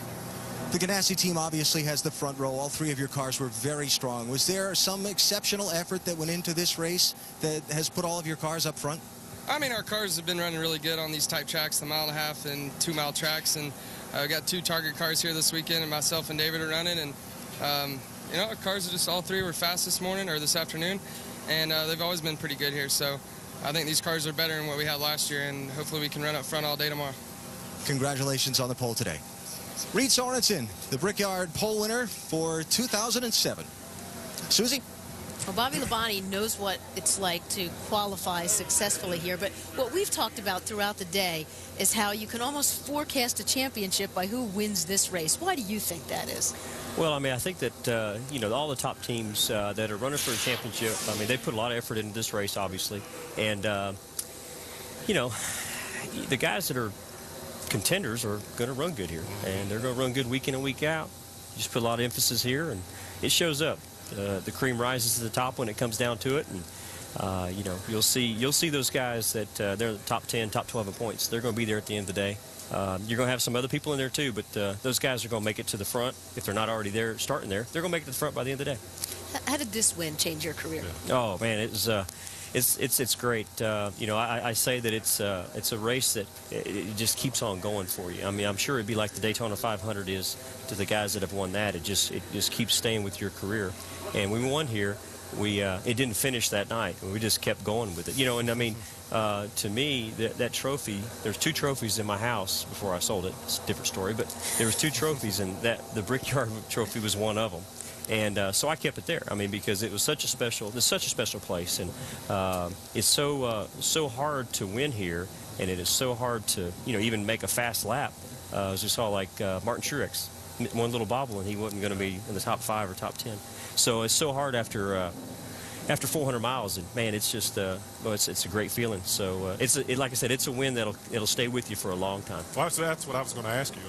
The Ganassi team obviously has the front row. All three of your cars were very strong. Was there some exceptional effort that went into this race that has put all of your cars up front? I mean, our cars have been running really good on these type tracks, the 1.5 and 2 mile tracks, and we got 2 target cars here this weekend, and myself and David are running, and our cars are just, all three were fast this morning or this afternoon, and they've always been pretty good here. So I think these cars are better than what we had last year, and hopefully we can run up front all day tomorrow. Congratulations on the pole today. Reed Sorenson, the Brickyard pole winner for 2007. Susie? Well, Bobby Labonte knows what it's like to qualify successfully here, but what we've talked about throughout the day is how you can almost forecast a championship by who wins this race. Why do you think that is? Well, I mean, I think that, all the top teams that are running for a championship, I mean, they put a lot of effort into this race, obviously. And, the guys that are contenders are going to run good here, and they're going to run good week in and week out. You just put a lot of emphasis here, and it shows up. The cream rises to the top when it comes down to it, and you'll see those guys that they're the top 10, top 12 in points. They're going to be there at the end of the day. You're going to have some other people in there too, but those guys are going to make it to the front. If they're not already there, starting there, they're going to make it to the front by the end of the day. How did this win change your career? Oh man, it's great. I say that it's a race that it just keeps on going for you. I mean, I'm sure it'd be like the Daytona 500 is to the guys that have won that. It just keeps staying with your career. And we won here. It didn't finish that night. We just kept going with it. And I mean, to me, that trophy, there's 2 trophies in my house before I sold it. It's a different story, but there was 2 trophies, and the Brickyard trophy was one of them. And so I kept it there. I mean, because it's such a special place, and it's so hard to win here, and it is so hard to even make a fast lap. As we saw, like Martin Truex, one little bobble, and he wasn't going to be in the top 5 or top 10. So it's so hard after 400 miles, and man, it's just it's a great feeling. So like I said, it's a win it'll stay with you for a long time. Well, that's what I was going to ask you.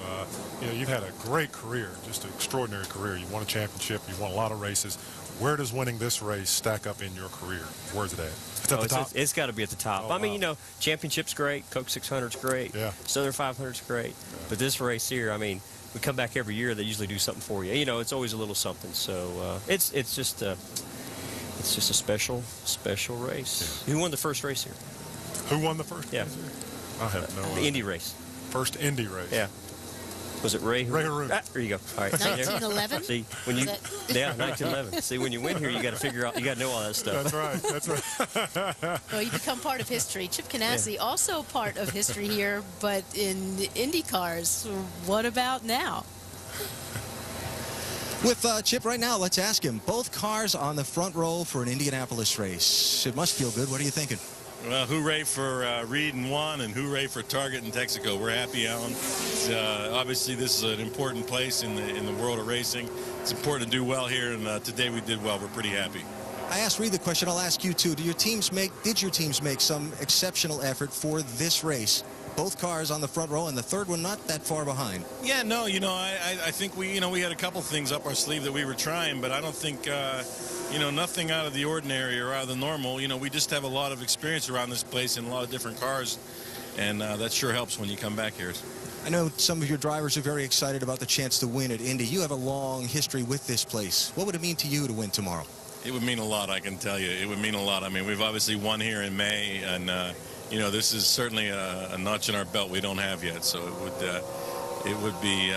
You've had a great career, just an extraordinary career. You won a championship, you won a lot of races. Where does winning this race stack up in your career? Where's it at? It's at the top. It's got to be at the top. I mean, championship's great, Coke 600's great, Southern 500's great, but this race here, I mean, we come back every year. They usually do something for you. It's always a little something. So it's just a special race. Yeah. Who won the first race here? Who won the first race here? I have no idea. The Indy race. First Indy race. Yeah. Was it Ray? Ray Haroon. Ah, there you go. All right. 1911? See, when you, yeah, 1911. See, when you win here, you got to figure out, you got to know all that stuff. That's right. That's right. Well, you become part of history. Chip Ganassi, also part of history here, but in Indy cars. What about now? With Chip right now, let's ask him. Both cars on the front row for an Indianapolis race. It must feel good. What are you thinking? Well, hooray for Reed and Juan, and hooray for Target and Texaco. We're happy, Alan. Obviously, this is an important place in the world of racing. It's important to do well here, and today we did well. We're pretty happy. I asked Reed the question. I'll ask you too. Did your teams make some exceptional effort for this race? Both cars on the front row, and the third one not that far behind. Yeah, no, I think we had a couple things up our sleeve that we were trying, but I don't think, nothing out of the ordinary or out of the normal. We just have a lot of experience around this place in a lot of different cars, and that sure helps when you come back here. I know some of your drivers are very excited about the chance to win at Indy. You have a long history with this place. What would it mean to you to win tomorrow? It would mean a lot, I can tell you. It would mean a lot. I mean, we've obviously won here in May, and this is certainly a notch in our belt we don't have yet. So it would be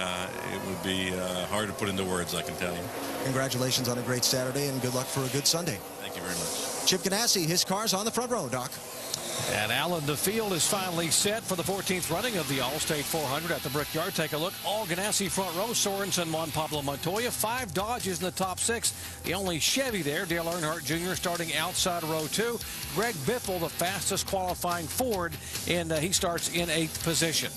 hard to put into words, I can tell you. Congratulations on a great Saturday, and good luck for a good Sunday. Thank you very much. Chip Ganassi, his car's on the front row, Doc. And Alan, the field is finally set for the 14th running of the Allstate 400 at the Brickyard. Take a look. All Ganassi front row. Sorenson, Juan Pablo Montoya. 5 Dodges in the top 6. The only Chevy there, Dale Earnhardt Jr. starting outside row 2. Greg Biffle, the fastest qualifying Ford, and he starts in 8th position.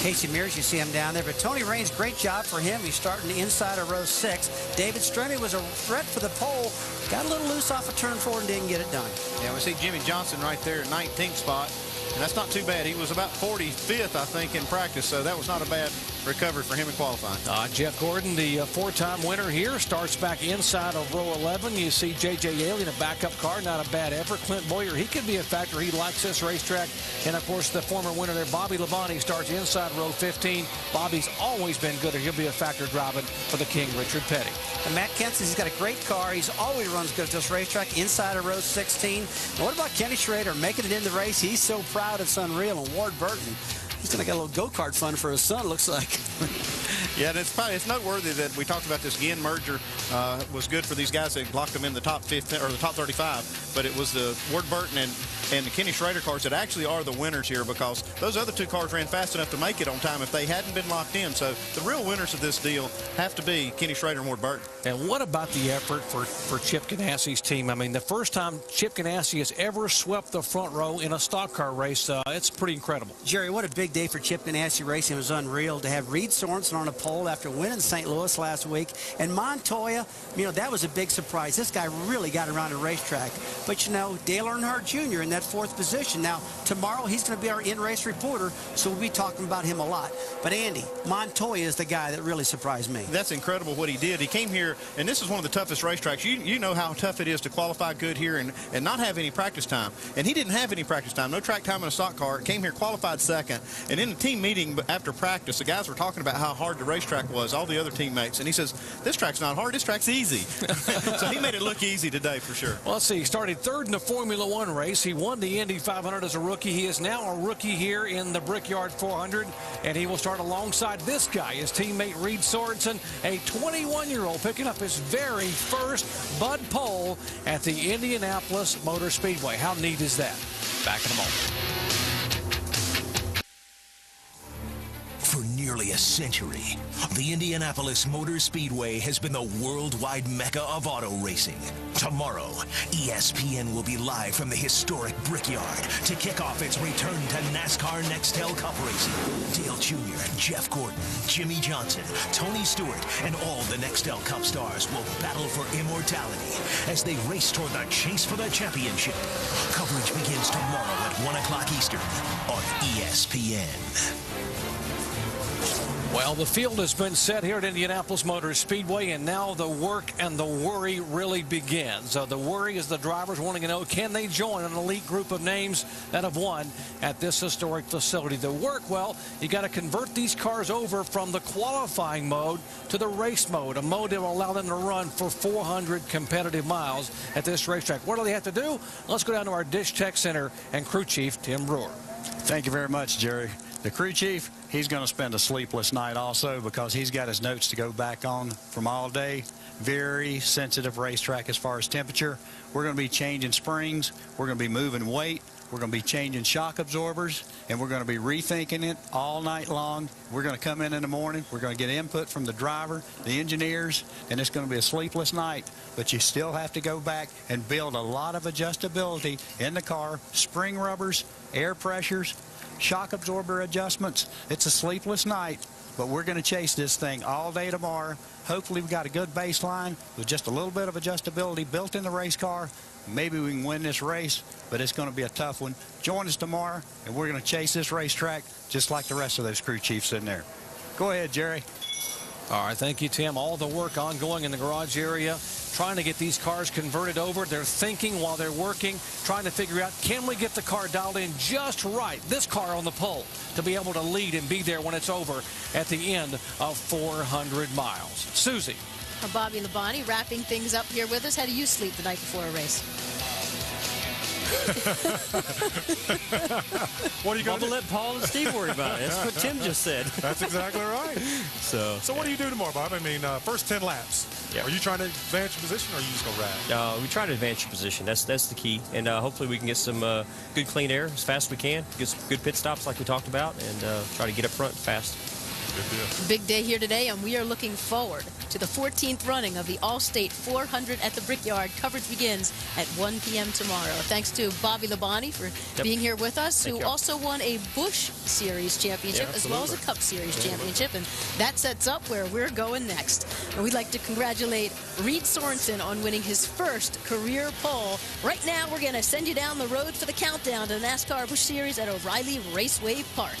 Casey Mears, you see him down there. But Tony Raines, great job for him. He's starting inside of row 6. David Stremme was a threat for the pole. Got a little loose off of turn 4 and didn't get it done. Yeah, we see Jimmy Johnson right there at 19th spot. And that's not too bad. He was about 45th, I think, in practice, so that was not a bad recovery for him in qualifying. Jeff Gordon, the 4-time winner here, starts back inside of row 11. You see J.J. Alley in a backup car, not a bad effort. Clint Bowyer, he could be a factor. He likes this racetrack. And, of course, the former winner there, Bobby Labonte, starts inside row 15. Bobby's always been good. He'll be a factor driving for the King, Richard Petty. And Matt Kenseth, he's got a great car. He's always runs good at this racetrack, inside of row 16. And what about Kenny Shrader making it in the race? He's so proud. It's unreal. And Ward Burton, he's going to get a little go-kart fun for his son, looks like. Yeah, and it's noteworthy that we talked about this Ginn merger was good for these guys that locked them in the top 15 or the top 35, but it was the Ward Burton and the Kenny Shrader cars that actually are the winners here, because those other 2 cars ran fast enough to make it on time if they hadn't been locked in. So the real winners of this deal have to be Kenny Shrader and Ward Burton. And what about the effort for Chip Ganassi's team? I mean, the first time Chip Ganassi has ever swept the front row in a stock car race, it's pretty incredible. Jerry, what a big day for Chip Ganassi Racing. It was unreal to have Reed Sorenson on a pole after winning St. Louis last week. And Montoya, that was a big surprise. This guy really got around the racetrack. But, Dale Earnhardt Jr. in that 4th position. Now, tomorrow he's going to be our in-race reporter, so we'll be talking about him a lot. But, Andy, Montoya is the guy that really surprised me. That's incredible what he did. He came here, and this is one of the toughest racetracks. You know how tough it is to qualify good here and not have any practice time. And he didn't have any practice time, no track time in a stock car. Came here, qualified 2nd. And in the team meeting after practice, the guys were talking about how hard the racetrack was, all the other teammates. And he says, this track's not hard, this track's easy. So he made it look easy today for sure. Well, let's see. He started 3rd in the Formula One race. He won the Indy 500 as a rookie. He is now a rookie here in the Brickyard 400, and he will start alongside this guy, his teammate Reed Sorenson, a 21-year-old picking up his very first Bud pole at the Indianapolis Motor Speedway. How neat is that? Back in a moment. For nearly a century, the Indianapolis Motor Speedway has been the worldwide mecca of auto racing. Tomorrow, ESPN will be live from the historic Brickyard to kick off its return to NASCAR Nextel Cup racing. Dale Jr., Jeff Gordon, Jimmy Johnson, Tony Stewart, and all the Nextel Cup stars will battle for immortality as they race toward the chase for the championship. Coverage begins tomorrow at 1 o'clock Eastern on ESPN. Well, the field has been set here at Indianapolis Motor Speedway, and now the work and the worry really begins. The worry is the drivers wanting to know, can they join an elite group of names that have won at this historic facility? The work, well, you got to convert these cars over from the qualifying mode to the race mode, a mode that will allow them to run for 400 competitive miles at this racetrack. What do they have to do? Let's go down to our Dish Tech Center and crew chief, Tim Brewer. Thank you very much, Jerry. The crew chief, he's going to spend a sleepless night also because he's got his notes to go back on from all day. Very sensitive racetrack as far as temperature. We're going to be changing springs. We're going to be moving weight. We're going to be changing shock absorbers, and we're going to be rethinking it all night long. We're going to come in the morning. We're going to get input from the driver, the engineers, and it's going to be a sleepless night. But you still have to go back and build a lot of adjustability in the car, spring rubbers, air pressures, shock absorber adjustments. It's a sleepless night, but we're going to chase this thing all day tomorrow. Hopefully, we've got a good baseline with just a little bit of adjustability built in the race car. Maybe we can win this race, but it's going to be a tough one. Join us tomorrow, and we're going to chase this racetrack just like the rest of those crew chiefs in there. Go ahead, Jerry. All right, thank you, Tim. All the work ongoing in the garage area, trying to get these cars converted over. They're thinking while they're working, trying to figure out, can we get the car dialed in just right, this car on the pole, to be able to lead and be there when it's over at the end of 400 miles. Susie. Bobby Labonte wrapping things up here with us. How do you sleep the night before a race? What are you going to let Paul and Steve worry about it? That's what Tim just said. That's exactly right. So what do you do tomorrow, Bob? I mean, first 10 laps. Yeah. Are you trying to advance your position, or are you just going to ride? We try to advance your position. That's the key. And hopefully we can get some good clean air as fast as we can, get some good pit stops like we talked about, and try to get up front fast. Big day here today, and we are looking forward to the 14th running of the Allstate 400 at the Brickyard. Coverage begins at 1 p.m. tomorrow. Thanks to Bobby Labonte for being here with us, who also won a Busch Series championship as well as a Cup Series championship, and that sets up where we're going next. And we'd like to congratulate Reed Sorenson on winning his first career pole. Right now, we're going to send you down the road for the countdown to the NASCAR Busch Series at O'Reilly Raceway Park.